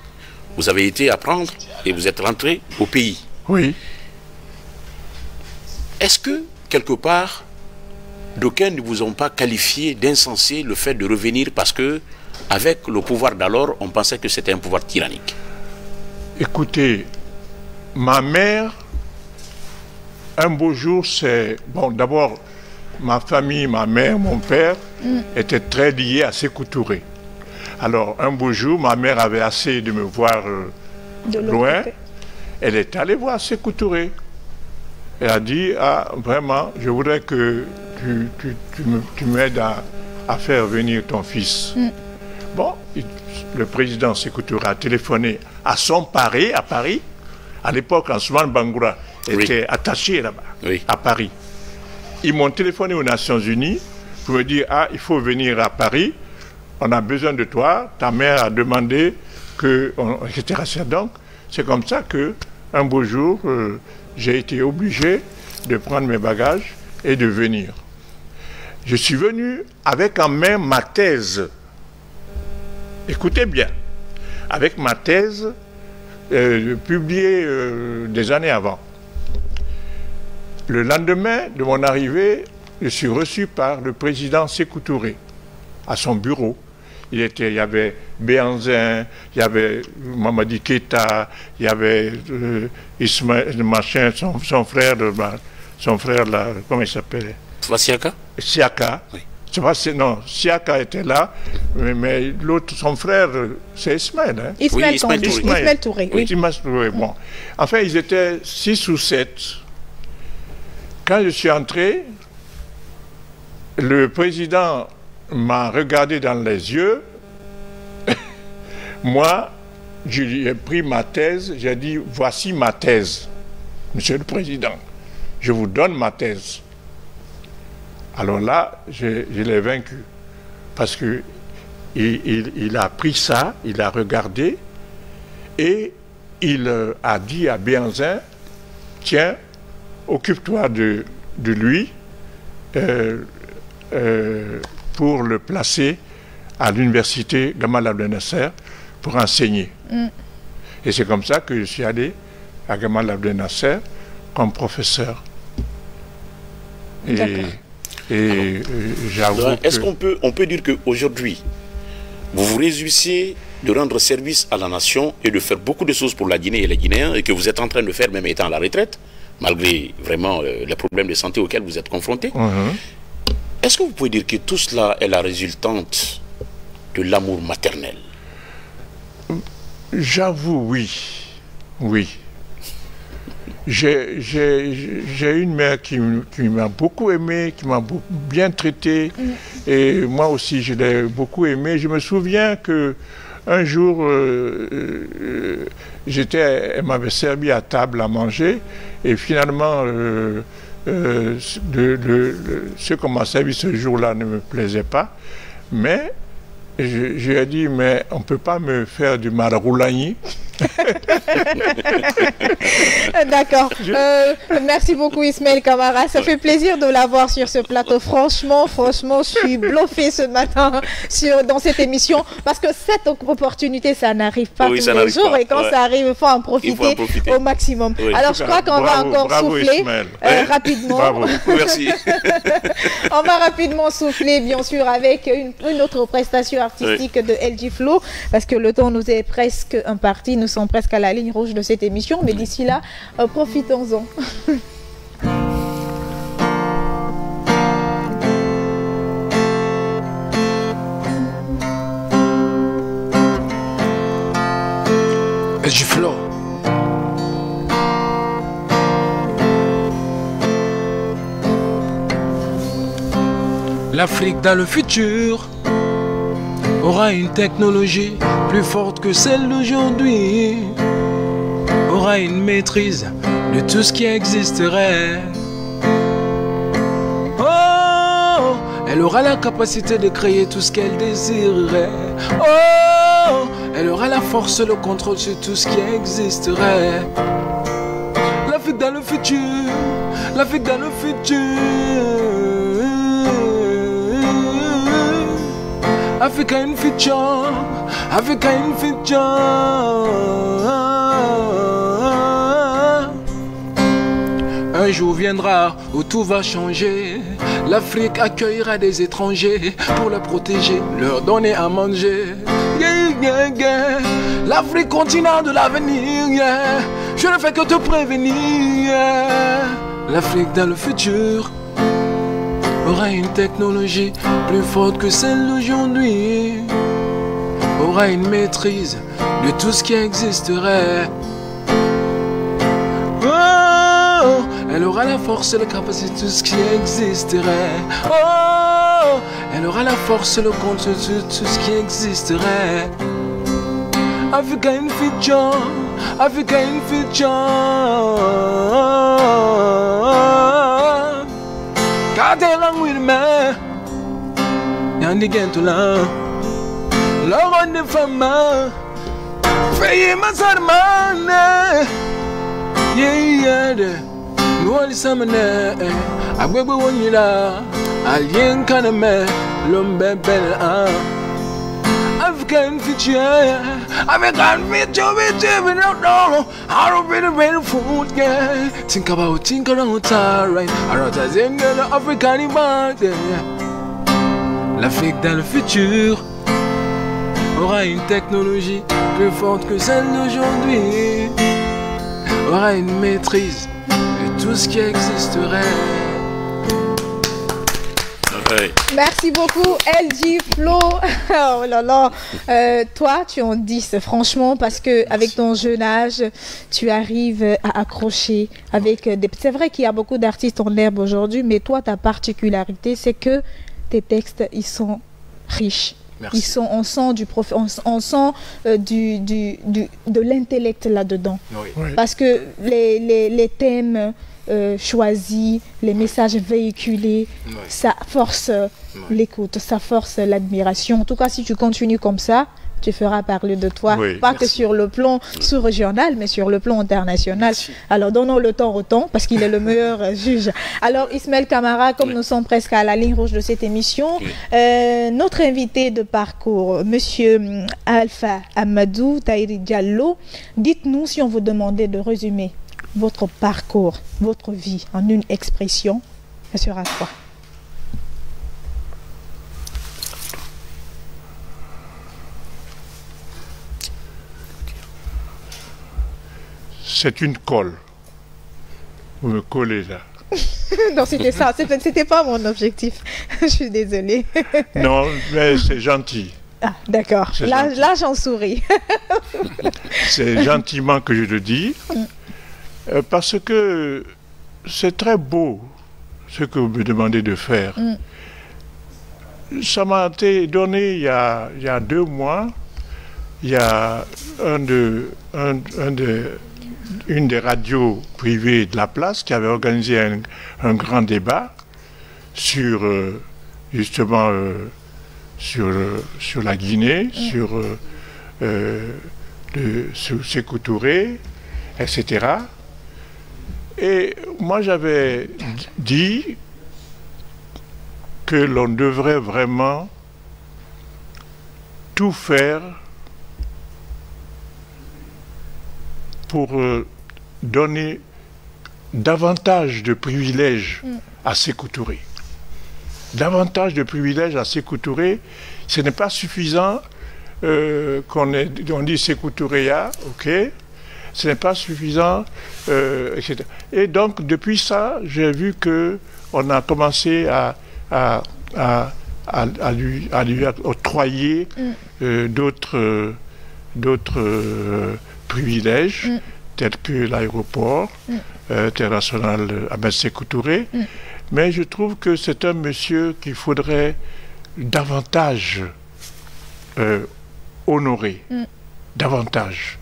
vous avez été apprendre et vous êtes rentré au pays. Oui. Est-ce que, quelque part, d'aucuns ne vous ont pas qualifié d'insensé le fait de revenir parce que, avec le pouvoir d'alors, on pensait que c'était un pouvoir tyrannique. Écoutez, ma mère, un beau jour, c'est... Bon, d'abord, ma famille, ma mère, mon père, étaient très liés à Sékou Touré. Alors, un beau jour, ma mère avait assez de me voir loin. Côté. Elle est allée voir Sékou Touré. Elle a dit, ah, vraiment, je voudrais que tu m'aides à faire venir ton fils. Bon, le président Sékou Touré a téléphoné à son pari à Paris. À l'époque, Ansoumane Bangoura était attaché là-bas, à Paris. Ils m'ont téléphoné aux Nations Unies pour me dire, ah, il faut venir à Paris, on a besoin de toi, ta mère a demandé que... etc. Donc, c'est comme ça que, un beau jour, j'ai été obligé de prendre mes bagages et de venir. Je suis venu avec en main ma thèse. Écoutez bien, avec ma thèse publiée des années avant. Le lendemain de mon arrivée, je suis reçu par le président Sékou Touré à son bureau. Il y avait Béhanzin, il y avait Mamadi Keïta, il y avait Ismaël Machin, son frère là, comment il s'appelait? Siaka. Siaka. Oui. Non, Siaka était là, mais l'autre, son frère, c'est Ismaël. Hein? Ismaël Touré. Oui. Ismaël Touré, bon. Enfin, ils étaient 6 ou 7. Quand je suis entré, le président m'a regardé dans les yeux. Moi, je lui ai pris ma thèse, j'ai dit, voici ma thèse. Monsieur le Président, je vous donne ma thèse. Alors là, je l'ai vaincu. Parce que il a pris ça, il a regardé, et il a dit à Béhanzin, tiens, occupe-toi de lui pour le placer à l'université Gamal Abdel Nasser pour enseigner. Et c'est comme ça que je suis allé à Gamal Abdel Nasser comme professeur. Et j'avoue Est-ce qu'on peut dire qu'aujourd'hui, vous vous réjouissez de rendre service à la nation et de faire beaucoup de choses pour la Guinée et les Guinéens, et que vous êtes en train de faire même étant à la retraite, malgré vraiment les problèmes de santé auxquels vous êtes confrontés. Est-ce que vous pouvez dire que tout cela est la résultante de l'amour maternel? J'avoue, oui. Oui. J'ai une mère qui m'a beaucoup aimé, qui m'a bien traité, et moi aussi je l'ai beaucoup aimé. Je me souviens que un jour, elle m'avait servi à table à manger, et finalement, ce qu'on m'a servi ce jour-là ne me plaisait pas, mais je lui ai dit, mais on ne peut pas me faire du mararoulani. D'accord. Merci beaucoup Ismaël Kamara. Ça fait plaisir de l'avoir sur ce plateau. Franchement, je suis bluffée ce matin dans cette émission parce que cette opportunité, ça n'arrive pas tous les jours et quand ça arrive, il faut en profiter au maximum. Alors je crois qu'on va encore souffler rapidement. Bravo. Merci. On va rapidement souffler, bien sûr, avec une autre prestation artistique de LG Flow parce que le temps nous est presque imparti. Nous sommes presque à la ligne rouge de cette émission, mais d'ici là, profitons-en. LG Flow. L'Afrique dans le futur aura une technologie plus forte que celle d'aujourd'hui, aura une maîtrise de tout ce qui existerait. Oh, elle aura la capacité de créer tout ce qu'elle désirerait. Oh, elle aura la force et le contrôle sur tout ce qui existerait. L'Afrique dans le futur, l'Afrique dans le futur. Africa in future, Africa in future. Un jour viendra où tout va changer. L'Afrique accueillera des étrangers pour les protéger, leur donner à manger. Yeah, yeah, yeah. L'Afrique continent de l'avenir. Yeah. Je ne fais que te prévenir. Yeah. L'Afrique dans le futur aura une technologie plus forte que celle d'aujourd'hui. Aura une maîtrise de tout ce qui existerait. Oh, elle aura la force et la capacité de tout ce qui existerait. Oh, elle aura la force et le contrôle de tout ce qui existerait. Africa in future, Africa in future. Kate lang with me, yandi gentula. L'homme de femme, feye masarmane. Yeah, nous allons s'amener. Agwebe wonyila, alien kaname, l'homme belle. African future, African future, we don't know how to be the real food, yeah. Think around right? Around the African man, yeah. L'Afrique dans le futur aura une technologie plus forte que celle d'aujourd'hui. Aura une maîtrise de tout ce qui existerait. Merci beaucoup, LG Flo. Oh là là. Toi, tu en dis franchement parce que avec ton jeune âge, tu arrives à accrocher avec des... C'est vrai qu'il y a beaucoup d'artistes en herbe aujourd'hui, mais toi, ta particularité, c'est que tes textes, ils sont riches. Merci. Ils sont, on sent de l'intellect là-dedans. Oui. Oui. Parce que les thèmes choisis, les messages véhiculés, Oui. ça force l'écoute, ça force l'admiration. En tout cas, si tu continues comme ça, tu feras parler de toi, Oui, pas merci. que sur le plan sous-régional, mais sur le plan international. Merci. Alors, donnons le temps au temps, parce qu'il est le meilleur juge. Alors, Ismaël Camara, comme nous sommes presque à la ligne rouge de cette émission, notre invité de parcours, Monsieur Alpha Amadou Tahiri Diallo, dites-nous si on vous demandait de résumer votre parcours, votre vie en une expression, ça sera quoi? C'est une colle. Vous me collez là. Non, c'était ça, c'était pas mon objectif. Je suis désolée. Non, mais c'est gentil. Ah, d'accord. C'est Là, gentil. là, j'en souris. C'est gentiment que je le dis. Parce que c'est très beau ce que vous me demandez de faire. Ça m'a été donné il y a 2 mois. Il y a une des radios privées de la place qui avait organisé un grand débat sur justement sur la Guinée, sur Sékou Touré, etc. Et moi j'avais dit que l'on devrait vraiment tout faire pour donner davantage de privilèges à Sékou Touré. Davantage de privilèges à Sékou Touré, ce n'est pas suffisant on dit Sékou Touré, ok, ce n'est pas suffisant, etc. Et donc, depuis ça, j'ai vu qu'on a commencé à lui octroyer d'autres privilèges, tels que l'aéroport international Ahmed Sékou Touré. Mais je trouve que c'est un monsieur qu'il faudrait davantage honorer. Davantage.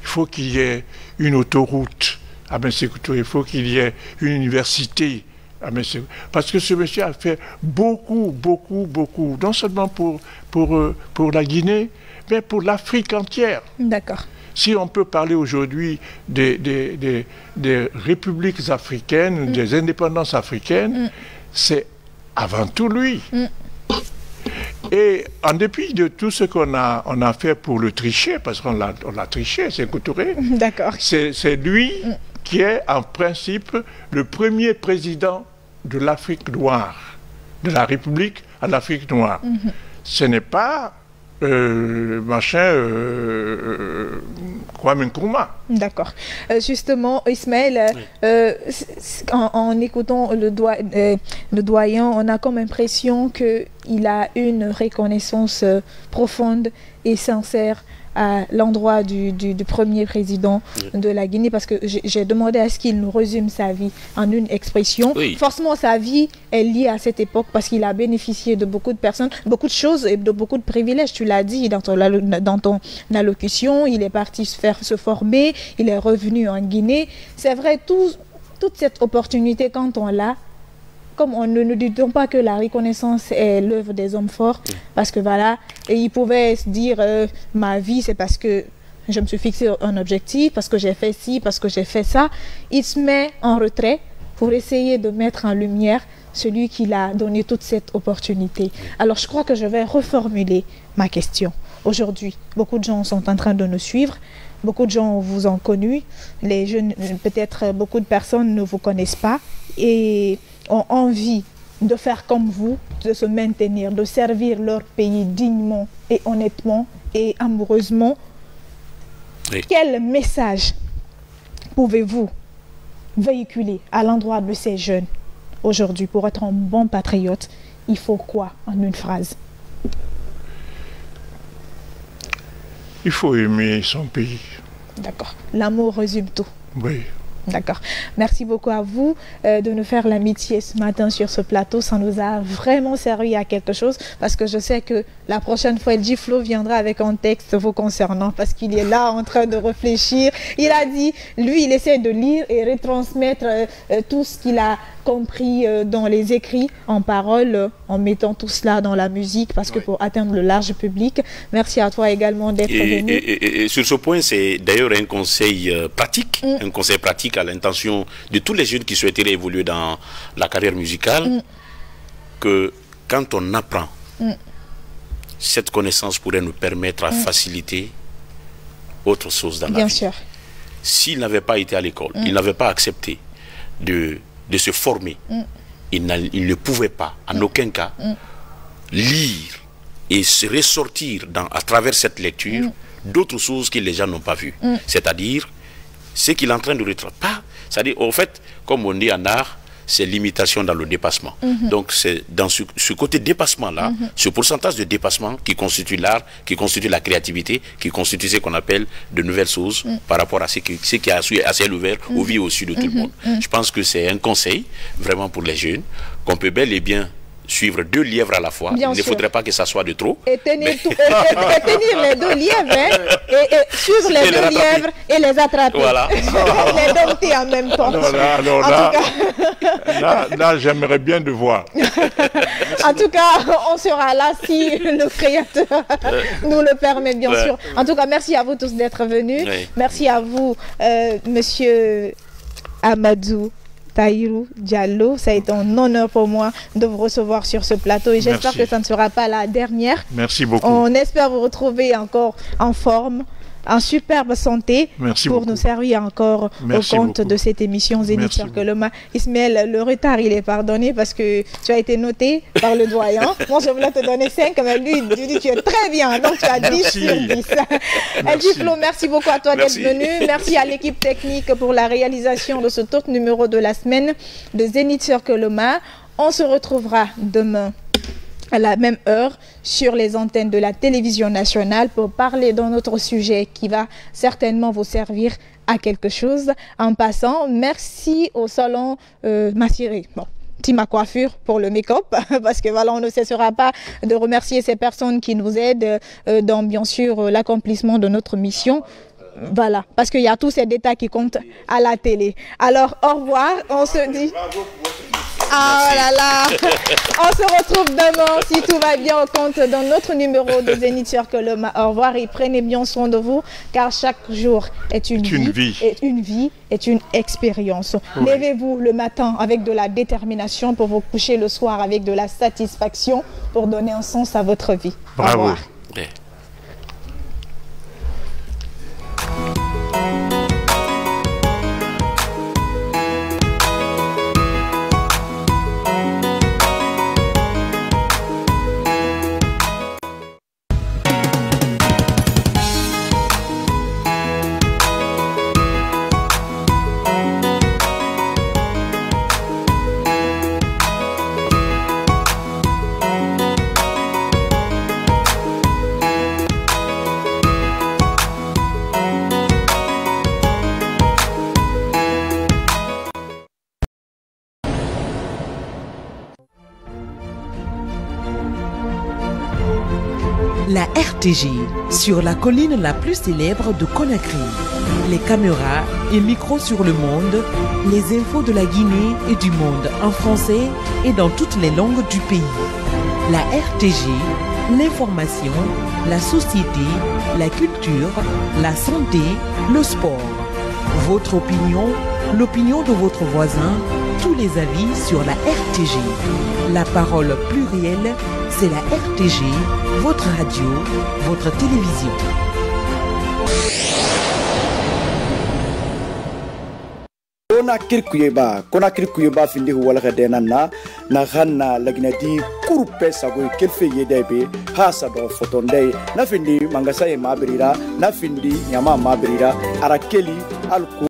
Il faut qu'il y ait une autoroute à Ahmed Sékou Touré, il faut qu'il y ait une université à Ahmed Sékou Touré. Parce que ce monsieur a fait beaucoup, non seulement pour la Guinée, mais pour l'Afrique entière. D'accord. Si on peut parler aujourd'hui des républiques africaines, des indépendances africaines, c'est avant tout lui. Et en dépit de tout ce qu'on a fait pour le tricher, parce qu'on l'a triché, c'est Sékou Touré, D'accord. c'est lui qui est en principe le premier président de l'Afrique noire, de la République en Afrique noire. Ce n'est pas Kwame Nkrumah. D'accord. Justement, Ismaël, en écoutant le doyen, on a comme impression qu'il a une reconnaissance profonde et sincère à l'endroit du premier président de la Guinée, parce que j'ai demandé à ce qu'il nous résume sa vie en une expression. Oui. Forcément, sa vie est liée à cette époque parce qu'il a bénéficié de beaucoup de personnes, beaucoup de choses et de beaucoup de privilèges. Tu l'as dit dans ton allocution, il est parti se former, il est revenu en Guinée. C'est vrai, toute cette opportunité, quand on l'a, comme on ne nous dit pas que la reconnaissance est l'œuvre des hommes forts, parce que voilà, et il pouvait se dire ma vie c'est parce que je me suis fixé un objectif, parce que j'ai fait ci, parce que j'ai fait ça. Il se met en retrait pour essayer de mettre en lumière celui qui l'a donné toute cette opportunité. Alors je crois que je vais reformuler ma question. Aujourd'hui, beaucoup de gens sont en train de nous suivre. Beaucoup de gens vous ont connu. Les jeunes, peut-être beaucoup de personnes ne vous connaissent pas et ont envie de faire comme vous, de se maintenir, de servir leur pays dignement et honnêtement et amoureusement. Oui. Quel message pouvez-vous véhiculer à l'endroit de ces jeunes aujourd'hui? Pour être un bon patriote, il faut quoi en une phrase? Il faut aimer son pays. D'accord. L'amour résume tout. Oui. D'accord. Merci beaucoup à vous de nous faire l'amitié ce matin sur ce plateau. Ça nous a vraiment servi à quelque chose parce que je sais que la prochaine fois, LG Flo viendra avec un texte vous concernant parce qu'il est là en train de réfléchir. Il a dit, lui, il essaie de lire et retransmettre tout ce qu'il a compris dans les écrits en paroles, en mettant tout cela dans la musique parce que pour atteindre le large public. Merci à toi également d'être venu. Et sur ce point, c'est d'ailleurs un conseil pratique, un conseil pratique à l'intention de tous les jeunes qui souhaiteraient évoluer dans la carrière musicale, que quand on apprend, cette connaissance pourrait nous permettre à faciliter autre chose dans la vie. Bien sûr. S'il n'avait pas été à l'école, il n'avait pas accepté de se former, il ne pouvait pas, en aucun cas, lire et se ressortir à travers cette lecture d'autres choses que les gens n'ont pas vues. C'est-à-dire, ce qu'il est en train de retracer. C'est-à-dire, en fait, comme on dit en art, c'est l'imitation dans le dépassement. Donc, c'est dans ce côté dépassement-là, ce pourcentage de dépassement qui constitue l'art, qui constitue la créativité, qui constitue ce qu'on appelle de nouvelles choses par rapport à ce qui est à ciel ouvert ou vit au-dessus de tout le monde. Je pense que c'est un conseil, vraiment pour les jeunes, qu'on peut bel et bien suivre 2 lièvres à la fois. Il ne faudrait pas que ça soit de trop. Et tenir, les 2 lièvres, et suivre les 2 lièvres et les attraper. Voilà. Les dompter en même temps. Là, j'aimerais bien de voir. En tout cas, on sera là si le Créateur nous le permet, bien sûr. En tout cas, merci à vous tous d'être venus. Merci à vous, monsieur Amadou Tahirou Diallo. Ça a été un honneur pour moi de vous recevoir sur ce plateau et j'espère que ça ne sera pas la dernière. Merci beaucoup. On espère vous retrouver encore en forme, en superbe santé. Merci pour beaucoup. Nous servir encore au compte de cette émission Zénith sur Coloma. Ismaël, le retard il est pardonné parce que tu as été noté par le doyen. Moi je voulais te donner 5, mais lui il dit tu es très bien, donc tu as 10 sur 10. LG Flo, merci beaucoup à toi d'être venu. Merci à l'équipe technique pour la réalisation de ce autre numéro de la semaine de Zénith sur Coloma. On se retrouvera demain à la même heure sur les antennes de la télévision nationale pour parler d'un autre sujet qui va certainement vous servir à quelque chose. En passant, merci au salon Massiré. Bon, ma coiffure pour le make-up parce que voilà, on ne cessera pas de remercier ces personnes qui nous aident dans bien sûr l'accomplissement de notre mission. Voilà, parce qu'il y a tous ces détails qui comptent à la télé. Alors, au revoir, on se dit... Ah oh là là. On se retrouve demain, si tout va bien, au compte d'un autre numéro de Zénith sur Coloma. Au revoir et prenez bien soin de vous, car chaque jour est une vie. Et une vie est une expérience. Oui. Levez-vous le matin avec de la détermination pour vous coucher le soir avec de la satisfaction pour donner un sens à votre vie. Bravo. Au revoir. La RTG, sur la colline la plus célèbre de Conakry. Les caméras et micros sur le monde, les infos de la Guinée et du monde en français et dans toutes les langues du pays. La RTG, l'information, la société, la culture, la santé, le sport. Votre opinion, l'opinion de votre voisin, tous les avis sur la RTG. La parole plurielle, c'est la RTG, votre radio, votre télévision. Conakry Kuyeba findi wala kadena na ganna lagnadi kurupe sago kelfe yedebe hasa do fotonde na findi mangasa e mabrira na findi nyama mabrira arakeli alku